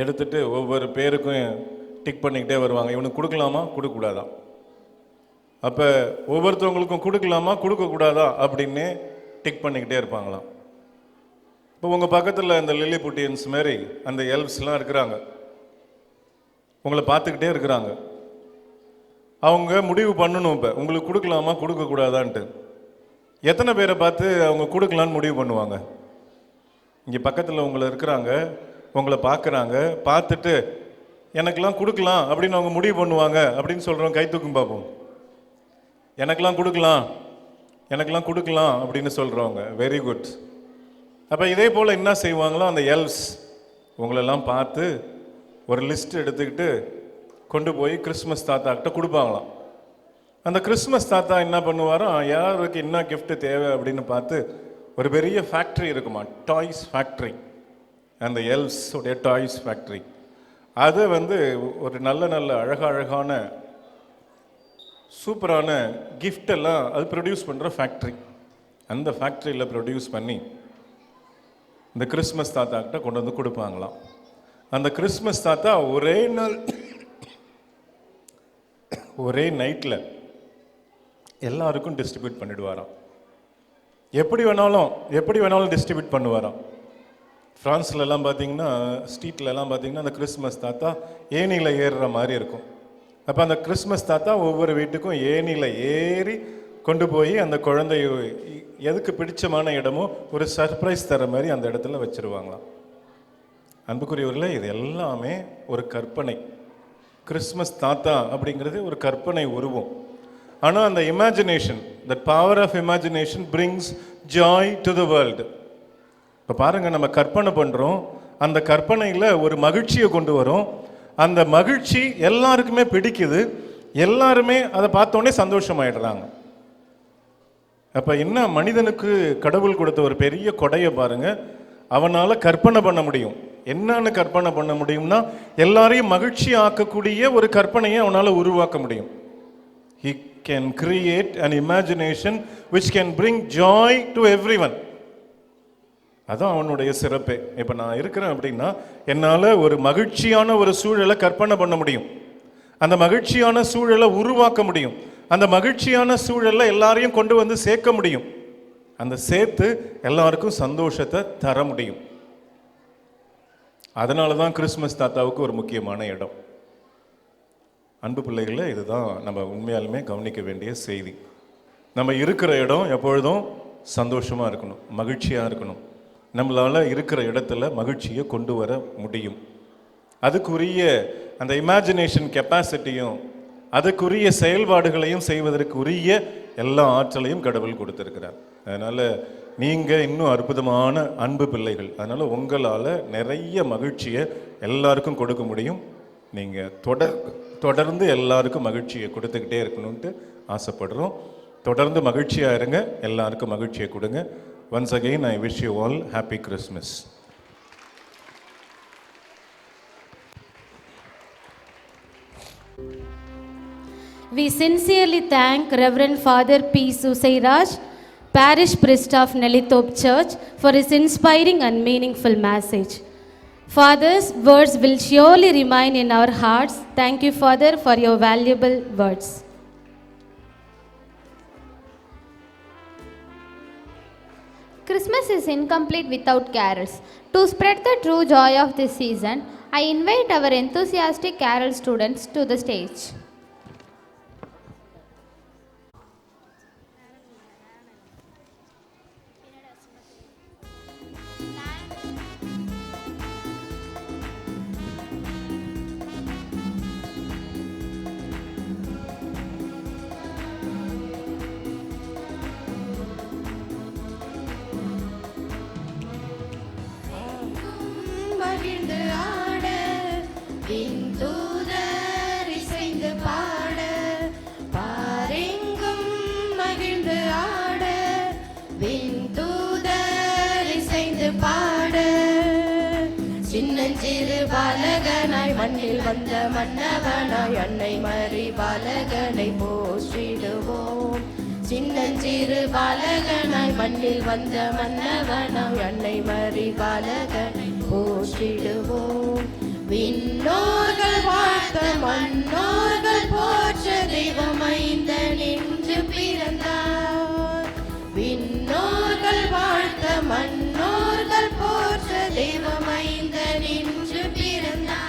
எடுத்துட்டு ஒவ்வொரு பேருக்கும் டிக் பண்ணிக்கிட்டே வருவாங்க. இவனுக்கு கொடுக்கலாமா, கொடுக்கக்கூடாதா, அப்போ ஒவ்வொருத்தவங்களுக்கும் கொடுக்கலாமா, கொடுக்கக்கூடாதா அப்படின்னு டிக் பண்ணிக்கிட்டே இருப்பாங்களாம். இப்போ உங்கள் பக்கத்தில் இந்த லில்லிபுட்டியன்ஸ் மாரி அந்த எல்வ்ஸ்லாம் இருக்கிறாங்க, உங்களை பார்த்துக்கிட்டே இருக்கிறாங்க. அவங்க முடிவு பண்ணணும், இப்போ உங்களுக்கு கொடுக்கலாமா கொடுக்கக்கூடாதான்ட்டு. எத்தனை பேரை பார்த்து அவங்க கொடுக்கலான்னு முடிவு பண்ணுவாங்க? இங்கே பக்கத்தில் உங்களை இருக்கிறாங்க, உங்களை பார்க்குறாங்க, பார்த்துட்டு எனக்கெல்லாம் கொடுக்கலாம் அப்படின்னு அவங்க முடிவு பண்ணுவாங்க அப்படின்னு சொல்கிறோம். கை தூக்கும் பார்ப்போம். எனக்கெல்லாம் கொடுக்கலாம், எனக்கெல்லாம் கொடுக்கலாம் அப்படின்னு சொல்கிறவங்க, வெரி குட். அப்போ இதே போல் என்ன செய்வாங்களோ அந்த எல்வ்ஸ் உங்களெல்லாம் பார்த்து ஒரு லிஸ்ட் எடுத்துக்கிட்டு கொண்டு போய் கிறிஸ்மஸ் தாத்தாக்கிட்ட கொடுப்பாங்களாம். அந்த கிறிஸ்மஸ் தாத்தா என்ன பண்ணுவாரோ, யாருக்கு என்ன gift தேவை அப்படின்னு பார்த்து ஒரு பெரிய ஃபேக்ட்ரி இருக்குமா, டாய்ஸ் ஃபேக்ட்ரி, அந்த எல்வ்ஸ் உடைய டாய்ஸ் ஃபேக்ட்ரி. அதை ஒரு நல்ல நல்ல அழகான சூப்பரான கிஃப்டெல்லாம் அது ப்ரொடியூஸ் பண்ணுற ஃபேக்ட்ரி. அந்த ஃபேக்ட்ரியில் ப்ரொடியூஸ் பண்ணி இந்த கிறிஸ்மஸ் தாத்தாக்கிட்ட கொண்டு வந்து கொடுப்பாங்களாம். அந்த கிறிஸ்மஸ் தாத்தா ஒரே நைட்டில் எல்லாருக்கும் டிஸ்ட்ரிபியூட் பண்ணிடுவாராம். எப்படி வேணாலும் டிஸ்ட்ரிபியூட் பண்ணுவாராம். ஃப்ரான்ஸ்லலாம் பார்த்தீங்கன்னா, ஸ்ட்ரீட்லலாம் பார்த்தீங்கன்னா அந்த கிறிஸ்மஸ் தாத்தா ஏணியில் ஏறுற மாதிரி இருக்கும். அப்போ அந்த கிறிஸ்மஸ் தாத்தா ஒவ்வொரு வீட்டுக்கும் ஏணியில் ஏறி கொண்டு போய் அந்த குழந்தை எதுக்கு பிடிச்சமான இடமோ ஒரு சர்ப்ரைஸ் தர மாதிரி அந்த இடத்துல வச்சுருவாங்களாம். அன்புக்குரியவர்களே, இது எல்லாமே ஒரு கற்பனை. கிறிஸ்மஸ் தாத்தா அப்படிங்கிறது ஒரு கற்பனை உருவம். ஆனால் அந்த imagination, the power of imagination brings joy to the world. இப்போ பாருங்கள், நம்ம கற்பனை பண்ணுறோம், அந்த கற்பனையில் ஒரு மகிழ்ச்சியை கொண்டு வரும். அந்த மகிழ்ச்சி எல்லாருக்குமே பிடிக்குது, எல்லாருமே அதை பார்த்தோன்னே சந்தோஷமாயிடுறாங்க. அப்போ என்ன, மனிதனுக்கு கடவுள் கொடுத்த ஒரு பெரிய கொடையை பாருங்கள். அவனால் கற்பனை பண்ண முடியும். என்னன்னு கற்பனை பண்ண முடியும்னா, எல்லாரையும் மகிழ்ச்சி ஆக்கக்கூடிய ஒரு கற்பனையை அவனால் உருவாக்க முடியும். He can create an imagination which can bring joy to everyone. அதான் அவனுடைய சிறப்பே. இப்போ நான் இருக்கிறேன் அப்படின்னா என்னால் ஒரு மகிழ்ச்சியான ஒரு சூழலை கற்பனை பண்ண முடியும், அந்த மகிழ்ச்சியான சூழலை உருவாக்க முடியும், அந்த மகிழ்ச்சியான சூழலில் எல்லாரையும் கொண்டு வந்து சேர்க்க முடியும், அந்த சேர்த்து எல்லாருக்கும் சந்தோஷத்தை தர முடியும். அதனால தான் கிறிஸ்மஸ் தாத்தாவுக்கு ஒரு முக்கியமான இடம். அன்பு பிள்ளைகளே, இதுதான் நம்ம உண்மையாலுமே கவனிக்க வேண்டிய செய்தி. நம்ம இருக்கிற இடம் எப்பொழுதும் சந்தோஷமாக இருக்கணும், மகிழ்ச்சியாக இருக்கணும். நம்மளால் இருக்கிற இடத்துல மகிழ்ச்சியை கொண்டு வர முடியும். அதுக்குரிய அந்த இமேஜினேஷன் கெப்பாசிட்டியும் அதுக்குரிய செயல்பாடுகளையும் செய்வதற்குரிய எல்லா ஆற்றலையும் கடவுள் கொடுத்துருக்கிறார். அதனால் நீங்கள் இன்னும் அற்புதமான அன்பு பிள்ளைகள். அதனால் உங்களால் நிறைய மகிழ்ச்சியை எல்லாருக்கும் கொடுக்க முடியும். நீங்கள் தொடர்ந்து எல்லாருக்கும் மகிழ்ச்சியை கொடுத்துக்கிட்டே இருக்கணும்ட்டு ஆசைப்படுறோம். தொடர்ந்து மகிழ்ச்சியாக இருங்க, எல்லாருக்கும் மகிழ்ச்சியை கொடுங்க. Once again, I wish you all happy Christmas. We sincerely thank Reverend Father P. Susairaj, Parish Priest of Nelithorpe Church, for his inspiring and meaningful message. Father's words will surely remain in our hearts. Thank you, Father, for your valuable words. Christmas is incomplete without carols. To spread the true joy of this season, I invite our enthusiastic carol students to the stage. மகிழ்ந்து ஆட விண்தூதர் இசைந்து பாட பாரெங்கும் மகிழ்ந்து ஆட விண்தூதர் இசைந்து பாட சின்னஞ்சிறு பாலகனாய் மண்ணில் வந்த மன்னவனாய் அன்னை மரி பாலகனை போற்றிடுவோம். சின்னஞ்சிறு பாலகனாய் மண்ணில் வந்த மன்னவனாய் அன்னை மரி பாலகனை போற்றிடுவோம். விண்ணோர்கள் வாழ்த்த மன்னோர்கள் போற்ற தெய்வம் மைந்தன் என்று பிறந்தார். விண்ணோர்கள் வாழ்த்த மன்னோர்கள் போற்ற தெய்வம் மைந்தன் என்று பிறந்தார்.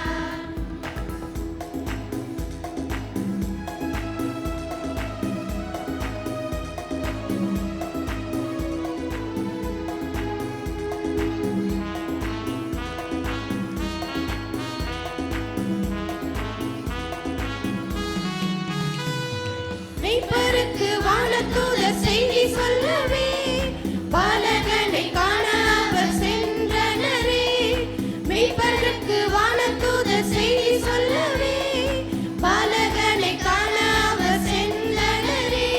மெய்ப்பருக்கு வானதூதர் செய்தி சொல்லவே பாலகனை காண அவர் சென்றனரே. மெய்ப்பருக்கு வானதூதர் செய்தி சொல்லவே பாலகனை காண அவர் சென்றனரே.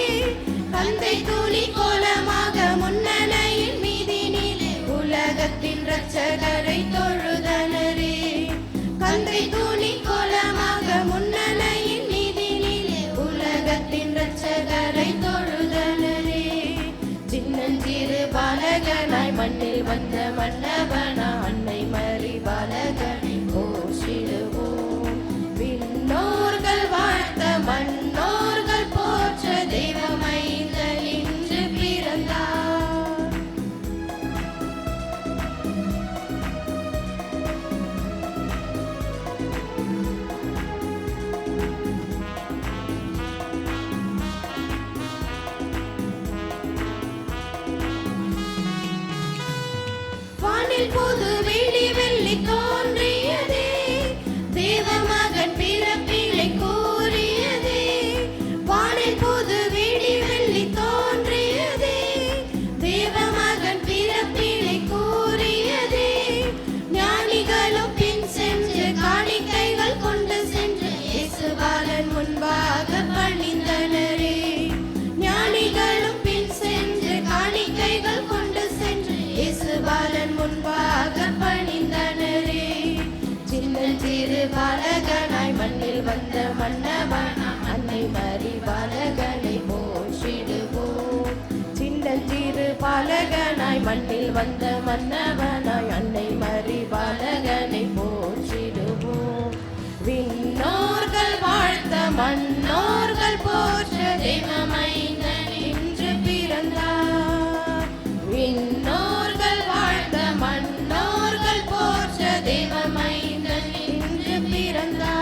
தந்தை தூணி கோலமாக முன்னணையின் மீதினிலே உலகத்தின் இரட்சகரை தொழுதனரே. தந்தை தூணி கோலமாக முன்னணையின் மீதினிலே உலகத்தின் இரட்சகரை தொழுதனரே. சின்னஞ்சிறு பாலகனாய் மண்ணில் வந்த மன்னவனா அன்னை மரி பாலகனை போற்றிடுவோம். விண்ணோர்கள் வாழ்த்த மன்னோர்கள் போற்ற தெய்வ மைந்தன் என்று பிறந்தார். வானில் புது வெளி வெள்ளி தோன்றியதே, தேவமகன் பிறப்பிலை கூறியதே. வானில் புது வெளி வெள்ளி தோன்றியதே, தேவமகன் பிறப்பிலை கூறியதே. ஞானிகளும் பின் சென்று காணிக்கைகள் கொண்டு சென்று இயேசுபாலன் முன்பாக பணிந்தனரே. ஞானிகளும் பின் சென்று காணிக்கைகள் கொண்டு சென்று இயேசுபாலன் முன்பாக பணிந்தனரே. சின்னஞ்சிறு பாலகனாய் மண்ணில் வந்த மன்னவனா அன்னை மரி பாலகனை போற்றிடுவோம். சின்னஞ்சிறு பாலகனாய் மண்ணில் வந்த மன்னவனாய் அன்னை மரி பாலகனை போற்றிடுவோம். விண்ணோர்கள் வாழ்த்த மன்னோர்கள் போற்ற தெய்வ மைந்தன் என்று பிறந்தார். விண்ணோர்கள் வாழ்த்த மன்னோர்கள் போற்ற தெய்வ மைந்தன் என்று பிறந்தார்.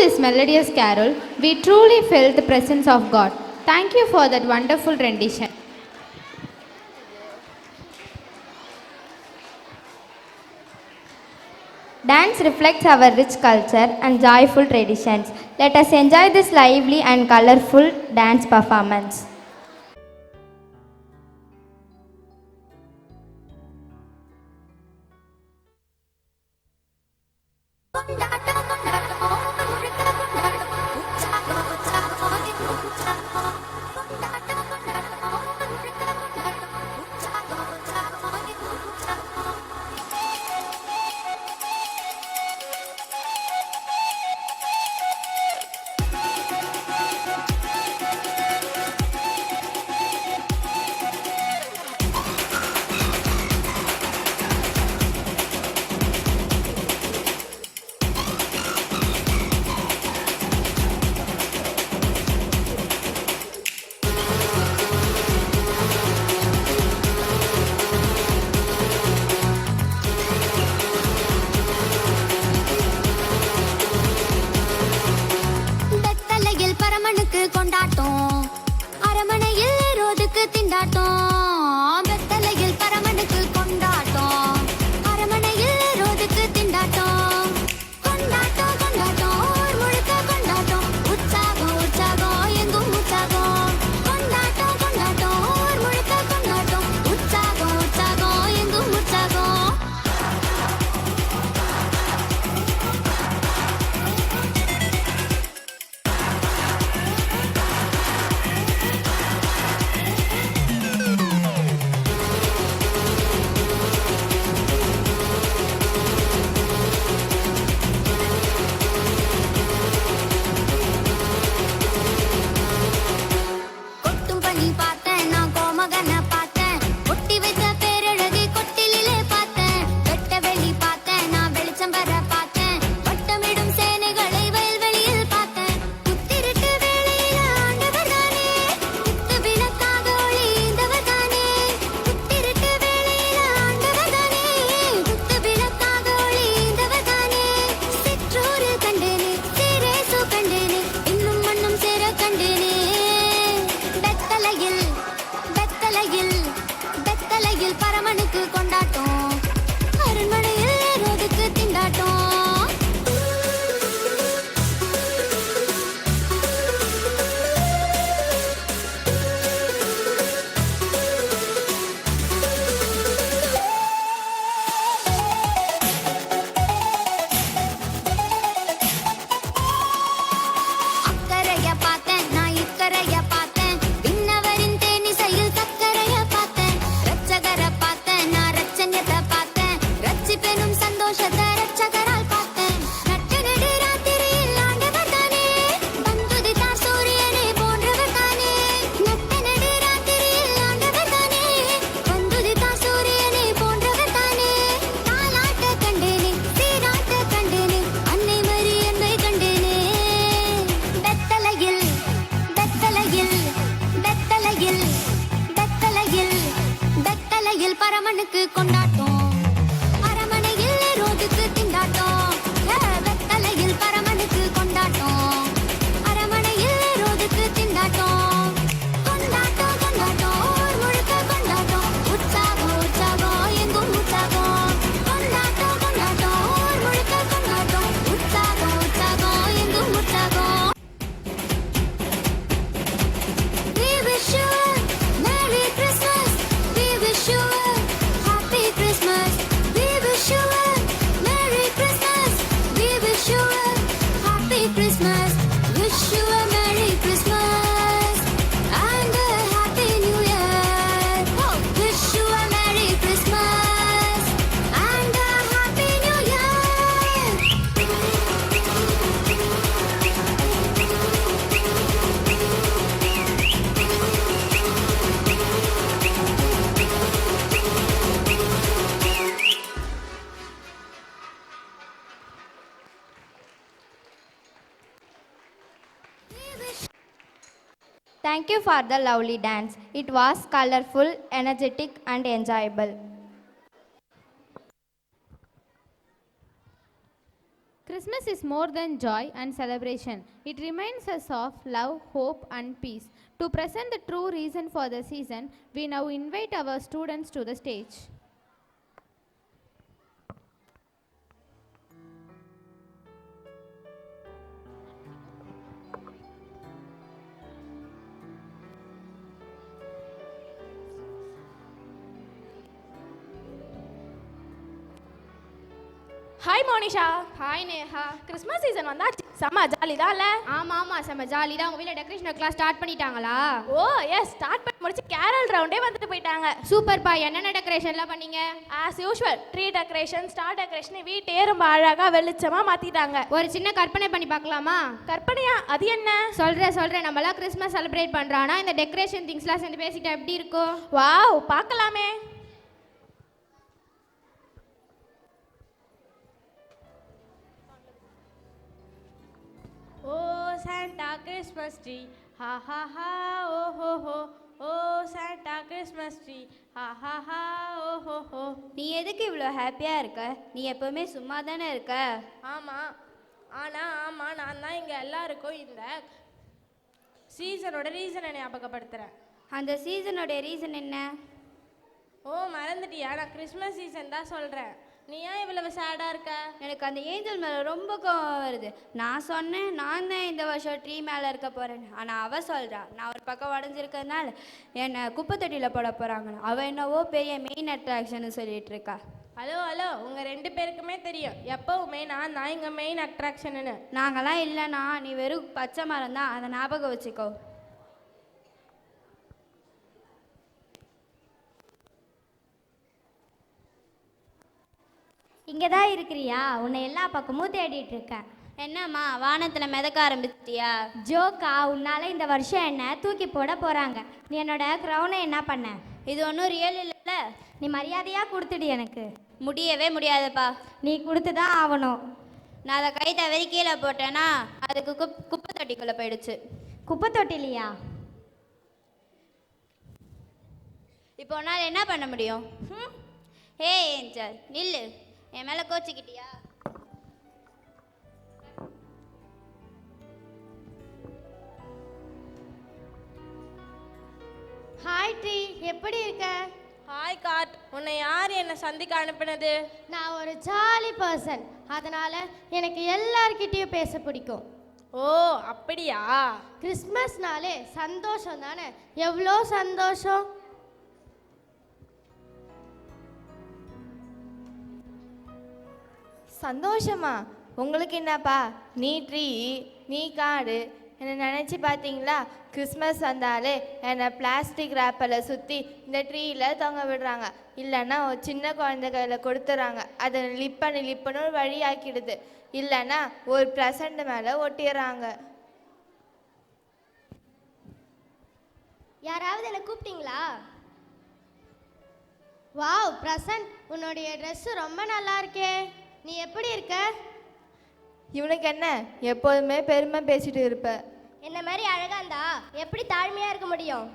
this melodious carol, we truly felt the presence of God. Thank you for that wonderful rendition. Dance reflects our rich culture and joyful traditions. Let us enjoy this lively and colorful dance performance. Thank you for the lovely dance. It was colorful, energetic, and enjoyable. Christmas is more than joy and celebration. It reminds us of love, hope, and peace. To present the true reason for the season, we now invite our students to the stage. Hi Monisha. Hi Neha. Christmas season வந்தாச்சு, செம்ம jolly தான் இல்லை? ஆமாம் செம்ம jolly தான். உங்கள் வீட்டில் decoration class start பண்ணிட்டாங்களா? ஓ எஸ், ஸ்டார்ட் பண்ணி முடிச்சு கேரல் ரவுண்டே வந்துட்டு போயிட்டாங்க. சூப்பர்ப்பா. என்னென்ன டெக்கரேஷன்லாம் பண்ணீங்க? As usual tree decoration, star decoration, வீட்டே ரொம்ப அழகாக வெளிச்சமாக மாற்றிட்டாங்க. ஒரு சின்ன கற்பனை பண்ணி பார்க்கலாமா? கற்பனையா? அது என்ன? சொல்கிறேன். நம்மளாம் கிறிஸ்மஸ் செலிப்ரேட் பண்ணுறான்னா இந்த டெக்கரேஷன் திங்ஸ்லாம் சேர்ந்து பேசிக்கிட்டா எப்படி இருக்கும்? வாவ், பார்க்கலாமே. Oh Santa Christmas tree, ha ha ha, oh ho ho. Oh Santa Christmas tree, ha ha ha, oh ho ho. நீ எதுக்கு இவ்வளோ ஹாப்பியாக இருக்க? நீ எப்போவுமே சும்மா தானே இருக்க? ஆமாம் நான் தான் இங்கே எல்லாருக்கும் இந்த சீசனோட ரீசனை ஞாபகப்படுத்துகிறேன். அந்த சீசனோட ரீசன் என்ன? ஓ மறந்துட்டியா? நான் கிறிஸ்மஸ் சீசன் தான் சொல்கிறேன். நீ ஏன் இவ்வளவு சேடாக இருக்க? எனக்கு அந்த ஏஞ்சல் மேலே ரொம்ப கோவம் வருது. நான் சொன்னேன் நான் தான் இந்த வருஷம் ட்ரீ மேலே இருக்க போகிறேன்னு. ஆனால் அவள் சொல்கிறா நான் ஒரு பக்கம் உடஞ்சிருக்கிறதுனால என்னை குப்பை தொட்டியில் போட போகிறாங்கன்னு. அவள் என்னவோ பெரிய மெயின் அட்ராக்ஷன்னு சொல்லிட்டு இருக்கா. ஹலோ உங்கள் 2 பேருக்குமே தெரியும் எப்போவுமே நான் தான் இங்கே மெயின் அட்ராக்ஷன்னு. நாங்களாம் இல்லைண்ணா, நீ வெறும் பச்சை மரம் தான், அதை ஞாபகம் வச்சுக்கோ. இங்கே தான் இருக்கிறியா? உன்னை எல்லா பக்கமும் தேடிட்டு இருக்கேன். என்னம்மா வானத்தில் மிதக்க ஆரம்பிச்சிட்டியா? ஜோக்கா, உன்னால் இந்த வருஷம் என்ன தூக்கி போட போகிறாங்க. நீ என்னோட க்ரௌனை என்ன பண்ண? இது ஒன்றும் ரியல் இல்லைல்ல. நீ மரியாதையாக கொடுத்துடு. எனக்கு முடியவே முடியாதுப்பா. நீ கொடுத்து தான் ஆகணும். நான் அதை கை தவறி கீழே போட்டேன்னா அதுக்கு குப்பை தொட்டிக்குள்ளே போயிடுச்சு. குப்பை தொட்டிலையா? இப்போ உன்னால் என்ன பண்ண முடியும்? ஹே ஏஞ்சல் நில்லு. என் மேலே கோச்சிக்கிட்டியா? ஹாய் ட்ரீ, எப்படி இருக்க? ஹாய் காட், உன்னை யார் என்னை சந்திக்க அனுப்பினது? நான் ஒரு ஜாலி பர்சன், அதனால் எனக்கு எல்லார்கிட்டேயும் பேச பிடிக்கும். ஓ அப்படியா? கிறிஸ்மஸ்னாலே சந்தோஷம் தானே. எவ்வளோ சந்தோஷம். சந்தோஷமா? உங்களுக்கு என்னப்பா? நீ ட்ரீ, நீ காடு, என்னை நினச்சி பார்த்தீங்களா? கிறிஸ்மஸ் வந்தாலே என்னை பிளாஸ்டிக் ரேப்பில் சுற்றி இந்த ட்ரீயில் தொங்க விடுறாங்க. இல்லைன்னா ஒரு சின்ன குழந்தை கையில் கொடுத்துட்றாங்க. அதை லிப்பன்னு ஒரு வழியாக்கிடுது. இல்லைன்னா ஒரு ப்ரெசண்ட் மேலே ஒட்டிடுறாங்க. யாராவது என்னை கூப்பிட்டீங்களா? வாவ் பிரசன்ட், உன்னுடைய ட்ரெஸ்ஸு ரொம்ப நல்லா இருக்கே. நீ எப்படி இருக்க? இவனுக்கு என்ன, எப்போதுமே பெருமை பேசிட்டு இருப்ப. என்ன மாதிரி அழகா இருந்தா எப்படி தாழ்மையாக இருக்க முடியும்?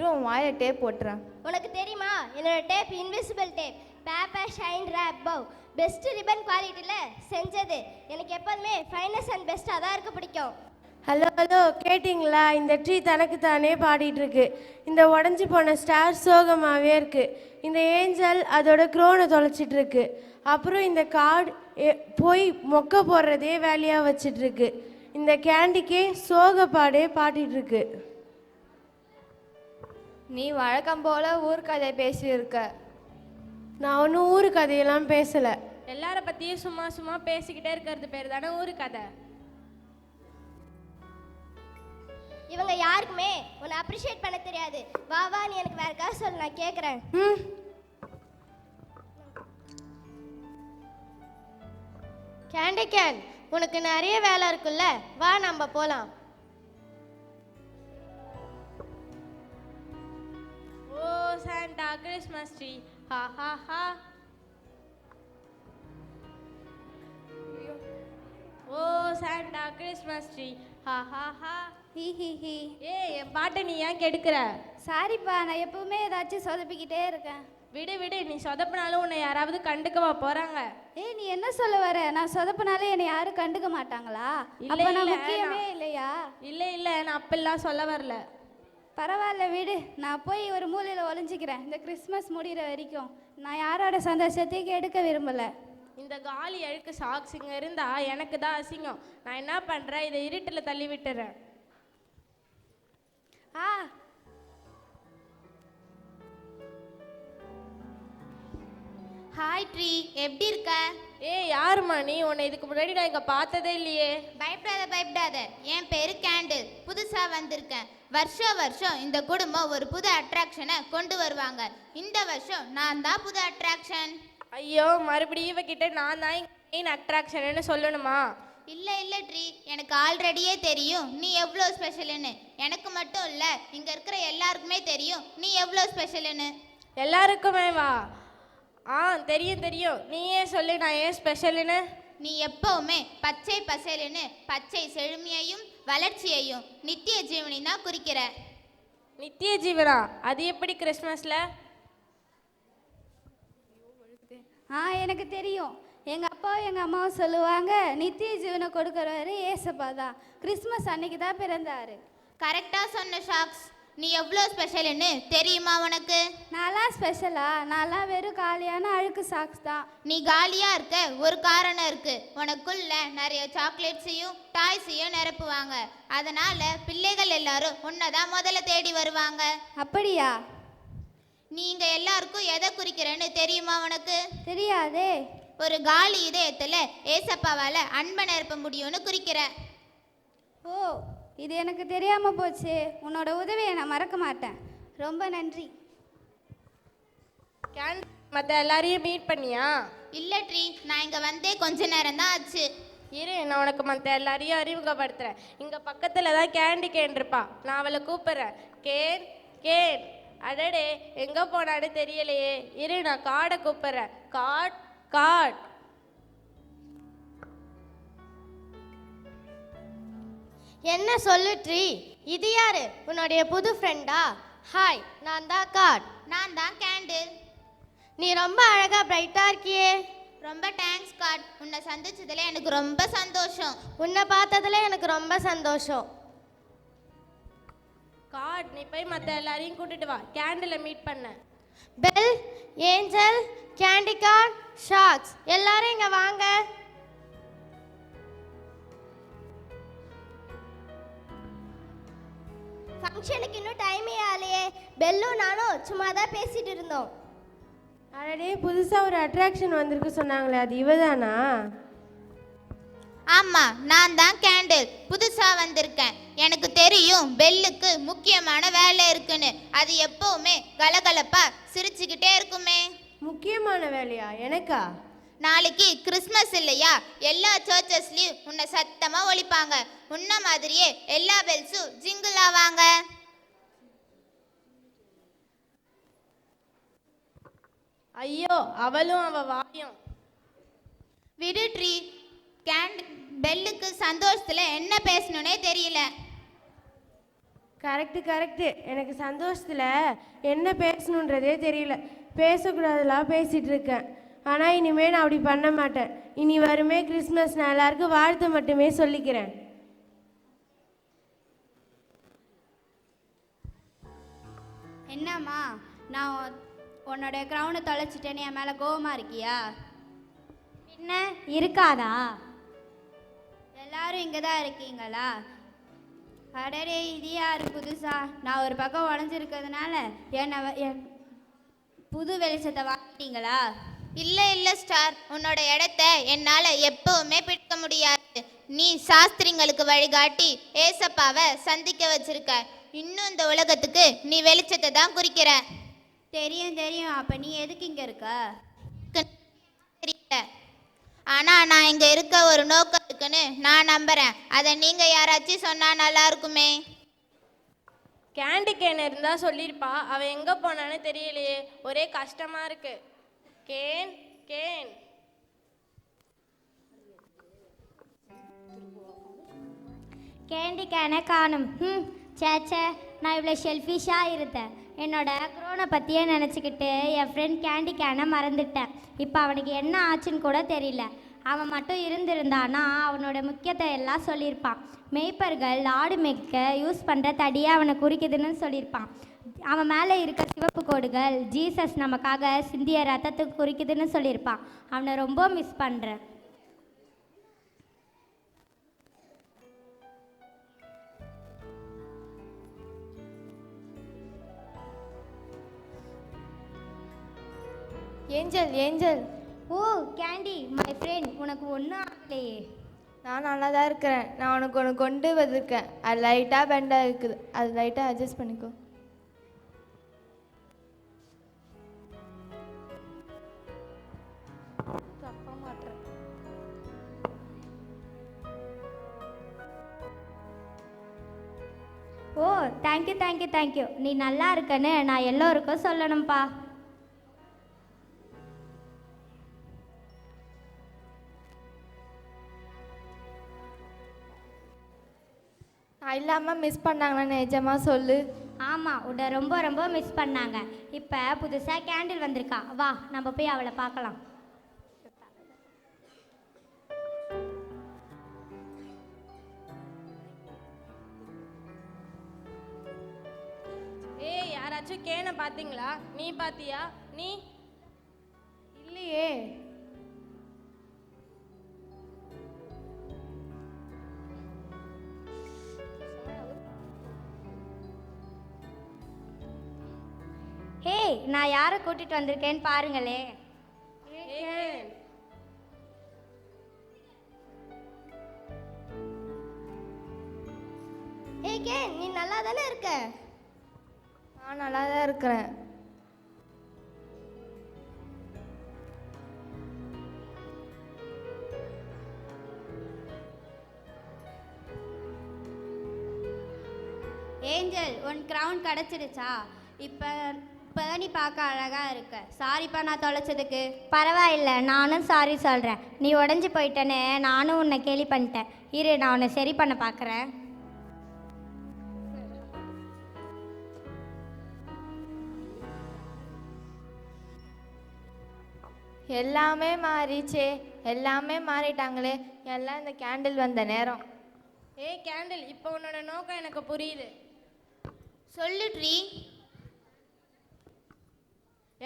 உன் வாயில டேப் போட்டுறான். உனக்கு தெரியுமா, என்னோட tape invisible tape, paper shine wrap bow, best ribbon குவாலிட்டியில் செஞ்சது. எனக்கு எப்போதுமே ஃபைனஸ் அண்ட் பெஸ்ட்டாக தான் இருக்க பிடிக்கும். ஹலோ கேட்டிங்களா? இந்த ட்ரீ தனக்கு தானே பாடிட்டு இருக்கு. இந்த உடஞ்சி போன ஸ்டார் சோகமாகவே இருக்கு. இந்த ஏஞ்சல் அதோட க்ரோனை தொலைச்சிட்டு இருக்கு. அப்புறம் இந்த கார்டு போய் மொக்க போடுறதே வேலையாக வச்சிட்டு இருக்கு. இந்த கேண்டிக்கே சோகப்பாடே பாடிட்டு இருக்கு. நீ வழக்கம் போல ஊர்கதை பேசியிருக்க. நான் ஒன்றும் ஊரு கதையெல்லாம் பேசலை. எல்லார பற்றியும் சும்மா பேசிக்கிட்டே இருக்கிறது பேர் தானே ஊரு கதை. இவங்க யாருக்குமே உன்னை அப்ரிஷியேட் பண்ண தெரியாது. வா நீ எனக்கு வேற காசு சொல்லு, நான் கேட்குறேன். கேண்டி கேன், உனக்கு நிறைய வேலை இருக்குல்ல, வா நம்ம போலாம். ஓ சாண்டா கிறிஸ்மஸ் ட்ரீ, ஹா ஹா ஹா. ஓ சாண்டா கிறிஸ்மஸ் ட்ரீ, ஹா ஹா ஹா. He he he. ஏய், என் பாட்டை நீ ஏன் கெடுக்கிற? சாரிப்பா, நான் எப்பவுமே ஏதாச்சும் சொதப்பிக்கிட்டே இருக்கேன். விடு விடு, நீ சொதப்பினாலும் உன்னை யாராவது கண்டுக்கவா போறாங்க? ஏய், நீ என்ன சொல்ல வர? நான் சொதப்பினாலே என்னை யாரும் கண்டுக்க மாட்டாங்களா? அப்ப நான் முக்கியமே இல்லையா? இல்ல இல்ல, நான் அப்பெல்லாம் சொல்ல வரல. பரவாயில்ல விடு, நான் போய் ஒரு மூலையில் ஒளிஞ்சிக்கிறேன். இந்த கிறிஸ்மஸ் முடிகிற வரைக்கும் நான் யாரோட சந்தோஷத்தையும் கெடுக்க விரும்பல. இந்த காலி அழுக்கு சாக்ஸ் இங்கே இருந்தா எனக்கு தான் அசிங்கம். நான் என்ன பண்ணுறேன், இதை இருட்டில் தள்ளி விட்டுறேன். ஹாய் ட்ரீ, எப்படி இருக்க? யாருமா நீ? உன்னை இதுக்கு முன்னாடி நான் இங்கே பார்த்ததே இல்லையே. பயப்படாத. என் பேரு கேண்டில், புதுசா வந்திருக்கேன். வருஷம் இந்த குடும்பம் ஒரு புது அட்ராக்ஷனை கொண்டு வருவாங்க. இந்த வருஷம் நான் தான் புது அட்ராக்ஷன். ஐயோ, மறுபடியும் இவகிட்ட நான் தான் மெயின் அட்ராக்ஷன்னு சொல்லணுமா? இல்ல ட்ரீ, எனக்கு ஆல்ரெடியே தெரியும் நீ எவ்வளோ ஸ்பெஷலுன்னு. எனக்கு மட்டும் இல்ல, இங்க இருக்கிற எல்லாருக்குமே தெரியும் நீ எவ்வளோ ஸ்பெஷலுன்னு. எல்லாருக்குமே வா? தெரியும். நீயே சொல்லு, நான் ஏன் ஸ்பெஷலுன்னு. நீ எப்பவுமே பச்சை பசேலுன்னு பச்சை செழுமையையும் வளர்ச்சியையும் நித்திய ஜீவனையும் தான் குறிக்கிற. நித்திய ஜீவனா? அது எப்படி கிறிஸ்மஸ்ல? எனக்கு தெரியும். எங்கள் அப்பாவும் எங்கள் அம்மாவும் சொல்லுவாங்க, நித்திய ஜீவனை கொடுக்குறவரு ஏசப்பா தான். கிறிஸ்மஸ் அன்னைக்கு தான் பிறந்தாரு. கரெக்டாக சொன்ன ஷாக்ஸ். நீ எவ்வளோ ஸ்பெஷலுன்னு தெரியுமா உனக்கு? நான்லாம் ஸ்பெஷலா? நான்லாம் வெறும் காலியான அழுக்கு சாக்ஸ் தான். நீ காலியாக இருக்க ஒரு காரணம் இருக்கு. உனக்குள்ள நிறைய சாக்லேட்ஸையும் டாய்ஸையும் நிரப்புவாங்க. அதனால பிள்ளைகள் எல்லாரும் உன்னை தான் முதல்ல தேடி வருவாங்க. அப்படியா? நீங்க எல்லாருக்கும் எதை குறிக்கிறேன்னு தெரியுமா உனக்கு? தெரியாதே. ஒரு காலி இதயத்துல ஏசப்பாவால அன்பை நிரப்ப முடியும்னு குறிக்கிற. ஓ, இது எனக்கு தெரியாம போச்சு. உன்னோட உதவியை நான் மறக்க மாட்டேன். ரொம்ப நன்றி. மற்ற எல்லாரையும் மீட் பண்ணியா? இல்ல ட்ரீ, நான் இங்க வந்தே கொஞ்ச நேரம் தான் ஆச்சு. இரு, நான் உனக்கு மற்ற எல்லாரையும் அறிமுகப்படுத்துறேன். இங்க பக்கத்துல தான் கேன் இருப்பா. நான் அவளை கூப்பிடுறேன். கேன். அடடே, எங்க போனான்னு தெரியலையே. இரு, நான் காடை கூப்பிடுறேன். காட். என்ன சொல்லு ட்ரீ? இது யாரு? உன்னுடைய புது ஃப்ரெண்டா? ஹாய், நான் தான் காட். நான் தான் கேண்டில். நீ ரொம்ப அழகா பிரைட்டா இருக்கியே. ரொம்ப தேங்க்ஸ் காட். உன்னை சந்திச்சதுல எனக்கு ரொம்ப சந்தோஷம். உன்னை பார்த்ததுல எனக்கு ரொம்ப சந்தோஷம். காட், நீ போய் மற்ற எல்லாரையும் கூட்டிட்டு வா. கேண்டில மீட் பண்ண. Bell, angel, candy corn, shocks, எல்லாரும் இங்க வாங்க. ஃபங்க்ஷனுக்கு இன்னும் டைமே ஆகலையே. பெல்லும் நானும் சும்மா தான் பேசிட்டு இருந்தோம். அடடே, புதுசாக ஒரு அட்ராக்ஷன் வந்திருக்கு சொன்னாங்களே, அது இவதானா? ஆமா, நான் தான் கேண்டில். புதுசா வந்திருக்கேன். எனக்கு தெரியும் பெல்லுக்கு முக்கியமான வேலை இருக்குன்னு. அது எப்பவுமே கலகலப்பா சிரிச்சுக்கிட்டே இருக்குமே. முக்கியமான வேலையா? எனக்கா? நாளைக்கு கிறிஸ்மஸ் இல்லையா? எல்லா சர்ச்சஸ்லயும் உன்னை சத்தமா ஒலிப்பாங்க. உன்ன மாதிரியே எல்லா பெல்ஸும் ஜிங்கிள் ஆவாங்க. ஐயோ, அவளும் அவ வாயும். விடு ட்ரீ, பெல்லுக்கு சந்தோஷத்துல என்ன பேசணும்னே தெரியல. கரெக்டு. எனக்கு சந்தோஷத்தில் என்ன பேசணுன்றதே தெரியல. பேசக்கூடாதுலாம் பேசிகிட்டு இருக்கேன். ஆனால் இனிமேல் நான் அப்படி பண்ண மாட்டேன். இனி வருமே கிறிஸ்மஸ், நான் எல்லாருக்கும் வாழ்த்து மட்டுமே சொல்லிக்கிறேன். என்னம்மா, நான் உன்னோட க்ரௌனை தொலைச்சிட்டேன்னு என் மேலே கோவமாக இருக்கியா? என்ன இருக்காதா? எல்லாரும் இங்கே தான் இருக்கீங்களா? அடடே, இது யாரு புதுசா? நான் ஒரு பக்கம் உடஞ்சிருக்கிறதுனால என் புது வெளிச்சத்தை வாங்கிட்டீங்களா? இல்ல ஸ்டார், உன்னோட இடத்த என்னால எப்பவுமே பிடிக்க முடியாது. நீ சாஸ்திரிங்களுக்கு வழிகாட்டி ஏசப்பாவை சந்திக்க வச்சிருக்க. இன்னும் இந்த உலகத்துக்கு நீ வெளிச்சத்தை தான் குறிக்கிற. தெரியும். அப்ப நீ எதுக்கு இங்க இருக்க? தெரியல, ஆனா நான் இங்க இருக்க ஒரு நோக்கம் இருக்குன்னு நான் நம்புறேன். அதை நீங்க யாராச்சும் சொன்னா நல்லா இருக்குமே. கேண்டி கேன் இருந்தா சொல்லியிருப்பா. அவ எங்க போனான்னு தெரியலையே. ஒரே கஷ்டமா இருக்கு. கேன். கேண்டி கேனை காணும். சேச்சே, நான் இவ்வளோ ஷெல்ஃபிஷாக இருந்தேன். என்னோட க்ரோனை பற்றியே நினச்சிக்கிட்டு என் ஃப்ரெண்ட் கேண்டி கேனை மறந்துட்டேன். இப்போ அவனுக்கு என்ன ஆச்சுன்னு கூட தெரியல. அவன் மட்டும் இருந்திருந்தானா அவனோட முக்கியத்தை எல்லாம் சொல்லியிருப்பான். மேய்ப்பர்கள் ஆடு மேய்க்க யூஸ் பண்ணுற தடியை அவனை குறிக்குதுன்னு சொல்லியிருப்பான். அவன் மேலே இருக்க சிவப்பு கோடுகள் ஜீசஸ் நமக்காக சிந்திய ரத்தத்துக்கு குறிக்குதுன்னு சொல்லியிருப்பான். அவனை ரொம்ப மிஸ் பண்ணுறேன். Angel angel. Oh Candy my friend, உனக்கு ஒன்றும் ஆகலையே? நான் நல்லா தான் இருக்கிறேன். நான் உனக்கு ஒன்று கொண்டு வந்திருக்கேன். அது லைட்டாக பெண்டாக இருக்குது. அது லைட்டாக அட்ஜஸ்ட் பண்ணிக்கோ. ஓ தேங்க்யூ தேங்க்யூ தேங்க்யூ. நீ நல்லா இருக்கன்னு நான் எல்லோருக்கும் சொல்லணும்ப்பா. நான் இல்லாமல் மிஸ் பண்ணாங்கன்னு நிஜமாக சொல்லு. ஆமாம், உன்னை ரொம்ப ரொம்ப மிஸ் பண்ணாங்க. இப்போ புதுசாக கேண்டில் வந்திருக்கா, வா நம்ம போய் அவளை பார்க்கலாம். ஏய், யாராச்சும் கேனை பார்த்தீங்களா? நீ பார்த்தியா? நீ இல்லையே. ஹேய், நான் யாரை கூட்டிட்டு வந்திருக்கேன்னு பாருங்களே. ஏய் கேன், நீ நல்லா தானே இருக்க? நான் நல்லா தான் இருக்கிறேன். ஏஞ்சல், உன் க்ரௌன் கிடச்சிடுச்சா? இப்போ நீ பார்க்க அழகாக இருக்க. சாரிப்பா நான் தொலைச்சதுக்கு. பரவாயில்ல, நானும் சாரி சொல்கிறேன். நீ உடஞ்சி போயிட்டேன்னு நானும் உன்னை கேலி பண்ணிட்டேன். இரு, நான் உன்னை சரி பண்ண பார்க்குறேன். எல்லாமே மாறிச்சே, எல்லாமே மாறிட்டாங்களே. எல்லாம் இந்த கேண்டில் வந்த நேரம். ஏய் கேண்டில், இப்போ உன்னோட நோக்கம் எனக்கு புரியுது. சொல்லு ட்ரீ.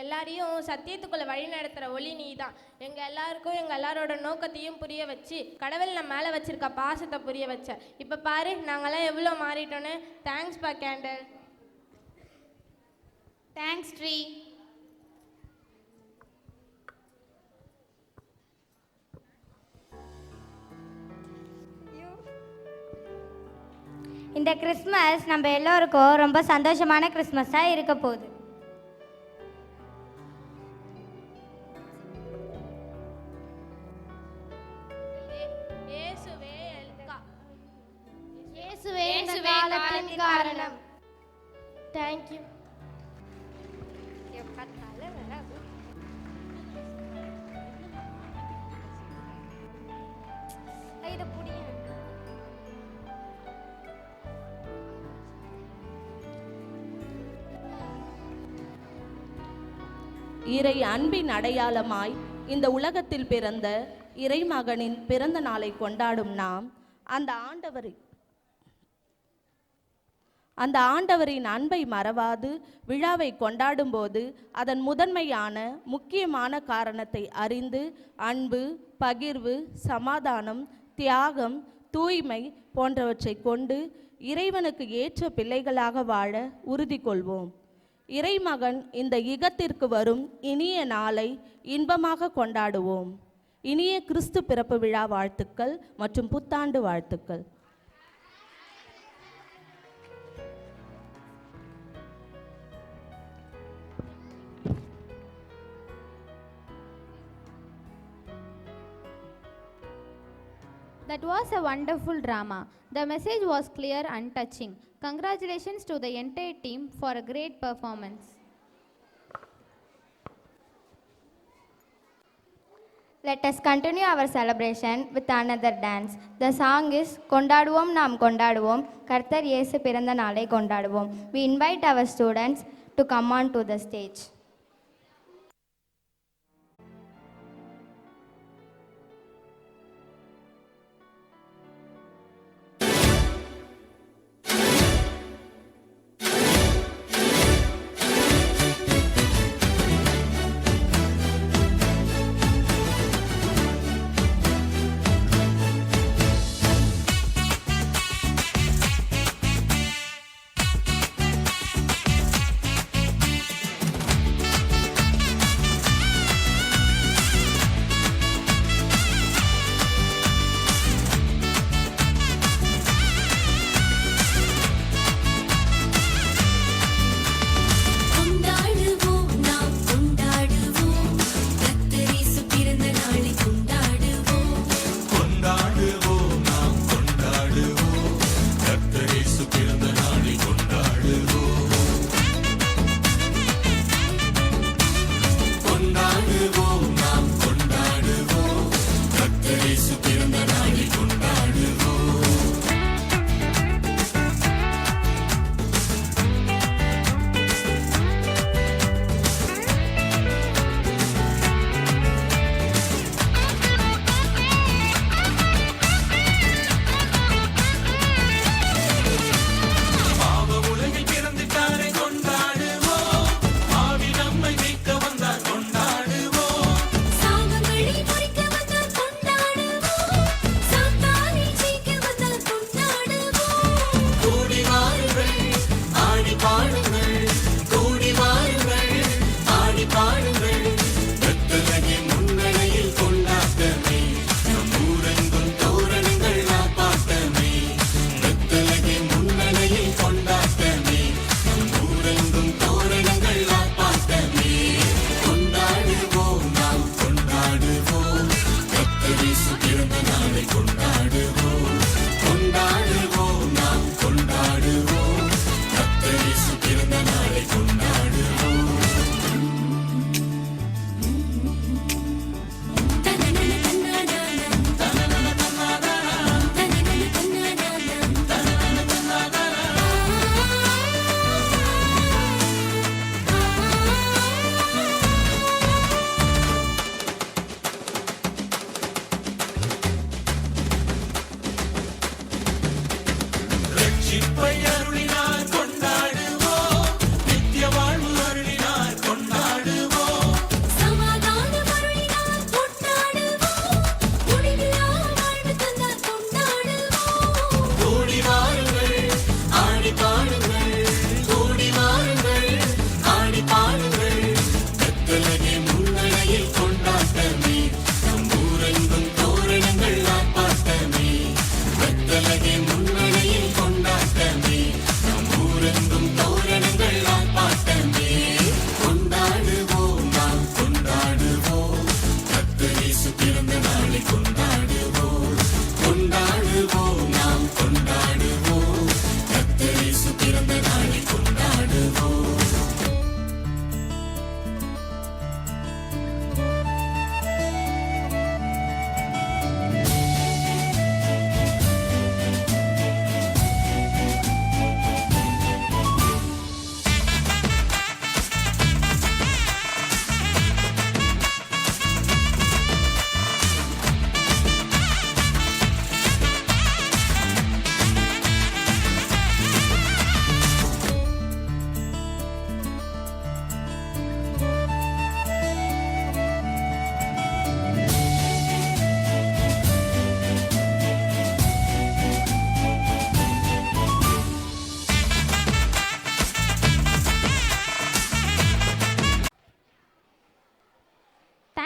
எல்லாரையும் சத்தியத்துக்குள்ள வழி நடத்துகிற ஒளி நீ தான். எங்கள் எல்லாருக்கும் எங்கள் எல்லாரோட நோக்கத்தையும் புரிய வச்சு கடவுள் நம்ம மேலே வச்சிருக்க பாசத்தை புரிய வச்ச. இப்போ பாரு, நாங்களாம் எவ்வளோ மாறிட்டோன்னு. தேங்க்ஸ் பா கேண்டில். Thanks tree. இந்த கிறிஸ்மஸ் நம்ம எல்லோருக்கும் ரொம்ப சந்தோஷமான கிறிஸ்மஸாக இருக்க போகுது. இயேசுவே காலத்தின் காரணம். தேங்க்யூ. இதை புரிய. இறை அன்பின் அடையாளமாய் இந்த உலகத்தில் பிறந்த இறைமகனின் பிறந்த நாளை கொண்டாடும் நாம் அந்த ஆண்டவரின் அன்பை மறவாது விழாவை கொண்டாடும் போது அதன் முதன்மையான முக்கியமான காரணத்தை அறிந்து அன்பு, பகிர்வு, சமாதானம், தியாகம், தூய்மை போன்றவற்றை கொண்டு இறைவனுக்கு ஏற்ற பிள்ளைகளாக வாழ உறுதி கொள்வோம். இறைமகன் இந்த யுகத்திற்கு வரும் இனிய நாளை இன்பமாக கொண்டாடுவோம். இனிய கிறிஸ்து பிறப்பு விழா வாழ்த்துக்கள் மற்றும் புத்தாண்டு வாழ்த்துக்கள். That was a wonderful drama. The message was clear and touching. Congratulations to the entire team for a great performance. Let us continue our celebration with another dance. The song is கொண்டாடுவோம் நாம் கொண்டாடுவோம் கர்த்தர் இயேசு பிறந்த நாளை கொண்டாடுவோம். We invite our students to come on to the stage.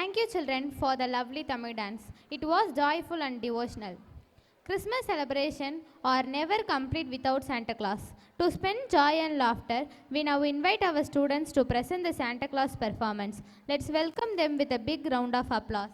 Thank you children for the lovely Tamil dance. It was joyful and devotional. Christmas celebration are never complete without Santa Claus. To spend joy and laughter, we now invite our students to present the Santa Claus performance. Let's welcome them with a big round of applause.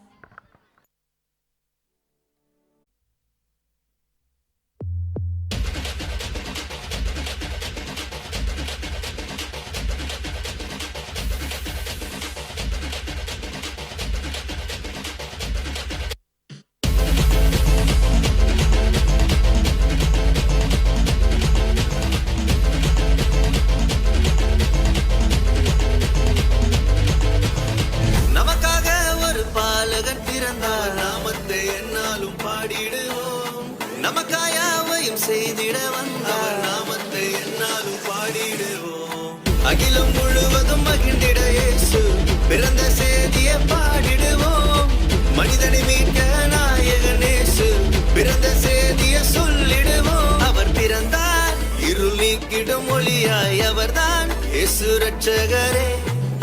செய்திட வந்தார். நாமத்தை என்னாலும் பாடிடுவோம். அகிலம் முழுவதும் மகிழ்ந்திட இயேசு பிறந்த செய்தியை பாடிடுவோம். மனிதனை மீட்க நாயகன் இயேசு பிறந்த செய்தியை சொல்லிடுவோம். அவர் பிறந்தார் இருள் நீக்கிடும் ஒளியாய், அவர்தான் இயேசு ரட்சகரே.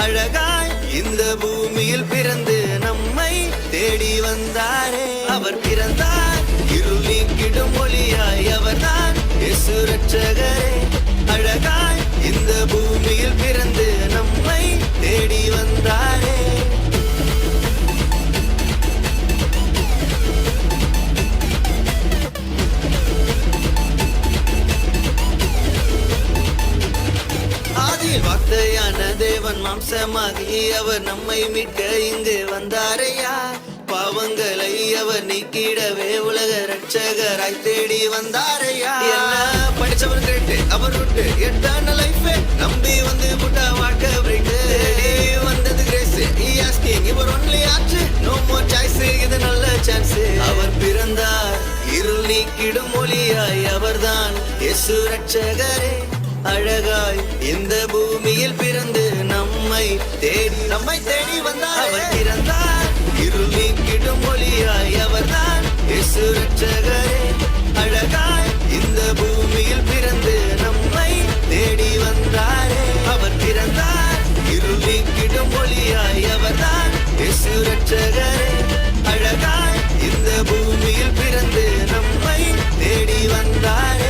அழகாய் இந்த பூமியில் பிறந்து நம்மை தேடி வந்தாரே. அவர் பிறந்தார் இருள் நீக்கிடும் ஒளியாய், அவர்தான் இயேசு ரட்சகரே. அழகாய் இந்த பூமியில் பிறந்து நம்மை தேடி வந்தாரே. ஆதியில் வார்த்தையான தேவன் மாம்சமாகி அவர் நம்மை மீட்க இங்கு வந்தாரையா. பாவங்களை அவர் நீக்கிடவே உலக ரட்சகராய் தேடி வந்தாரையா. என்ன படிச்சவர் கேட்டு அவர் விட்டு எட்டான லைஃப் நம்பி வந்து புட்டா வாழ்க்கை பிரேக் தேடி வந்தது கிரேஸ். இவர் ஒன்லி ஆச்சு, நோ மோர் சாய்ஸ், இது நல்ல சான்ஸ். அவர் பிறந்தார் இருள் நீக்கிடும் ஒளியாய், அவர்தான் இயேசு ரட்சகரே. அழகாய் இந்த பூமியில் பிறந்து நம்மை தேடி வந்தார். அவர் பிறந்தார் இருள் நீக்கிடும் ஒளியாய், அவர்தான் இயேசு ரட்சகரே. அழகாய் இந்த பூமியில் பிறந்து நம்மை தேடி வந்தாரே. அவர் பிறந்தார் இருள் நீக்கிடும் ஒளியாய், அவர்தான் இயேசு ரட்சகரே. அழகாய் இந்த பூமியில் பிறந்து நம்மை தேடி வந்தாரே.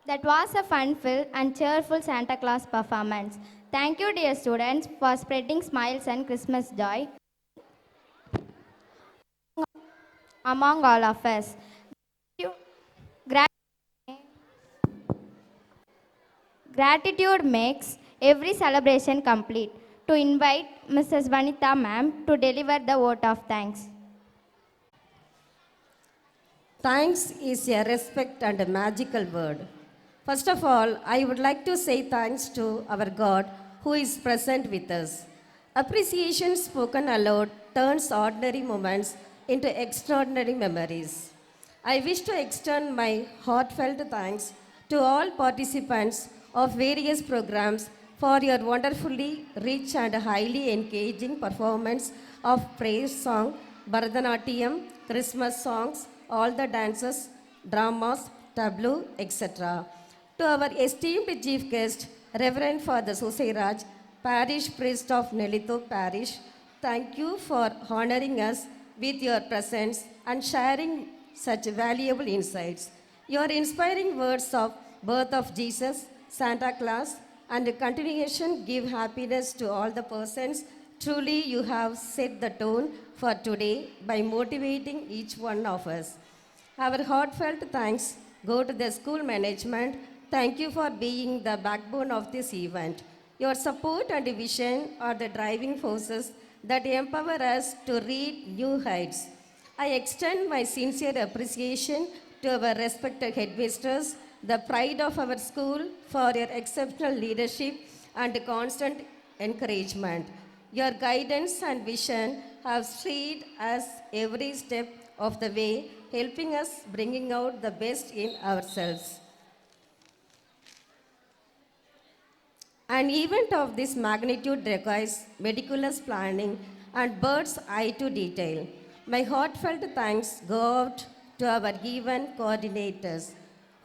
That was a fun-filled and cheerful Santa Claus performance. Thank you, dear students, for spreading smiles and Christmas joy among all of us. Gratitude makes every celebration complete. To invite Mrs. Vanitha ma'am to deliver the vote of thanks. Thanks is a respect and a magical word. First of all, I would like to say thanks to our God who is present with us. Appreciation spoken aloud turns ordinary moments into extraordinary memories. I wish to extend my heartfelt thanks to all participants of various programs for your wonderfully rich and highly engaging performance of praise song, Bharatanatyam, Christmas songs, all the dances, dramas, tableau, etc. To our esteemed chief guest, Reverend Father Susairaj, Parish Priest of Nelithorpe Parish, thank you for honoring us with your presence and sharing such valuable insights. Your inspiring words of birth of Jesus, Santa Claus, and continuation give happiness to all the persons. Truly, you have set the tone for today by motivating each one of us. Our heartfelt thanks go to the school management. Thank you for being the backbone of this event. Your support and vision are the driving forces that empower us to reach new heights. I extend my sincere appreciation to our respected headmasters, the pride of our school, for your exceptional leadership and constant encouragement. Your guidance and vision have steered us every step of the way, helping us bringing out the best in ourselves. An event of this magnitude requires meticulous planning and bird's eye to detail. My heartfelt thanks go out to our event coordinators,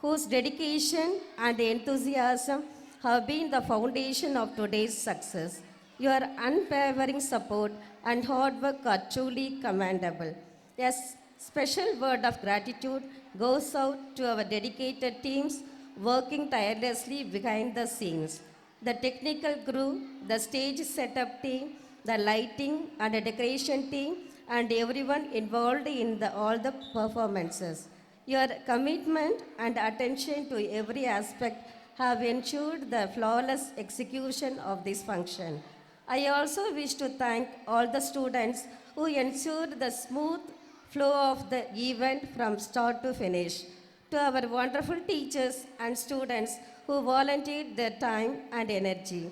whose dedication and enthusiasm have been the foundation of today's success. Your unwavering support and hard work are truly commendable. Yes, special word of gratitude goes out to our dedicated teams working tirelessly behind the scenes. The technical crew, the stage setup team, the lighting and the decoration team, and everyone involved in all the performances. Your commitment and attention to every aspect have ensured the flawless execution of this function. I also wish to thank all the students who ensured the smooth flow of the event from start to finish. To our wonderful teachers and students who volunteered their time and energy,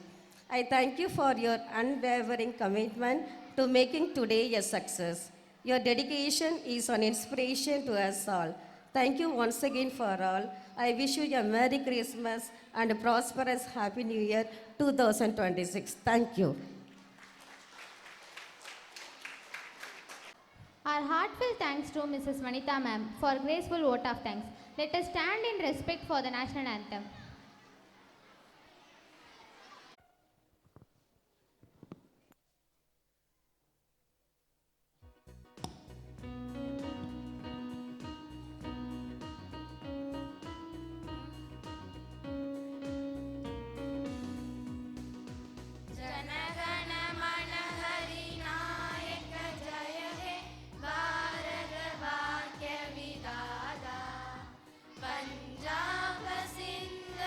I thank you for your unwavering commitment to making today a success. Your dedication is an inspiration to us all. Thank you once again for all. I wish you a Merry Christmas and a prosperous Happy New Year 2026. Thank you. Our heartfelt thanks to Mrs. Vanitha ma'am for graceful vote of thanks. Let us stand in respect for the national anthem. Punjab Sindh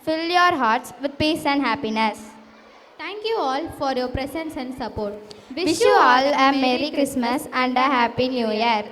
fill your hearts with peace and happiness. Thank you all for your presence and support. Wish you all a Merry Christmas and a Happy New Year.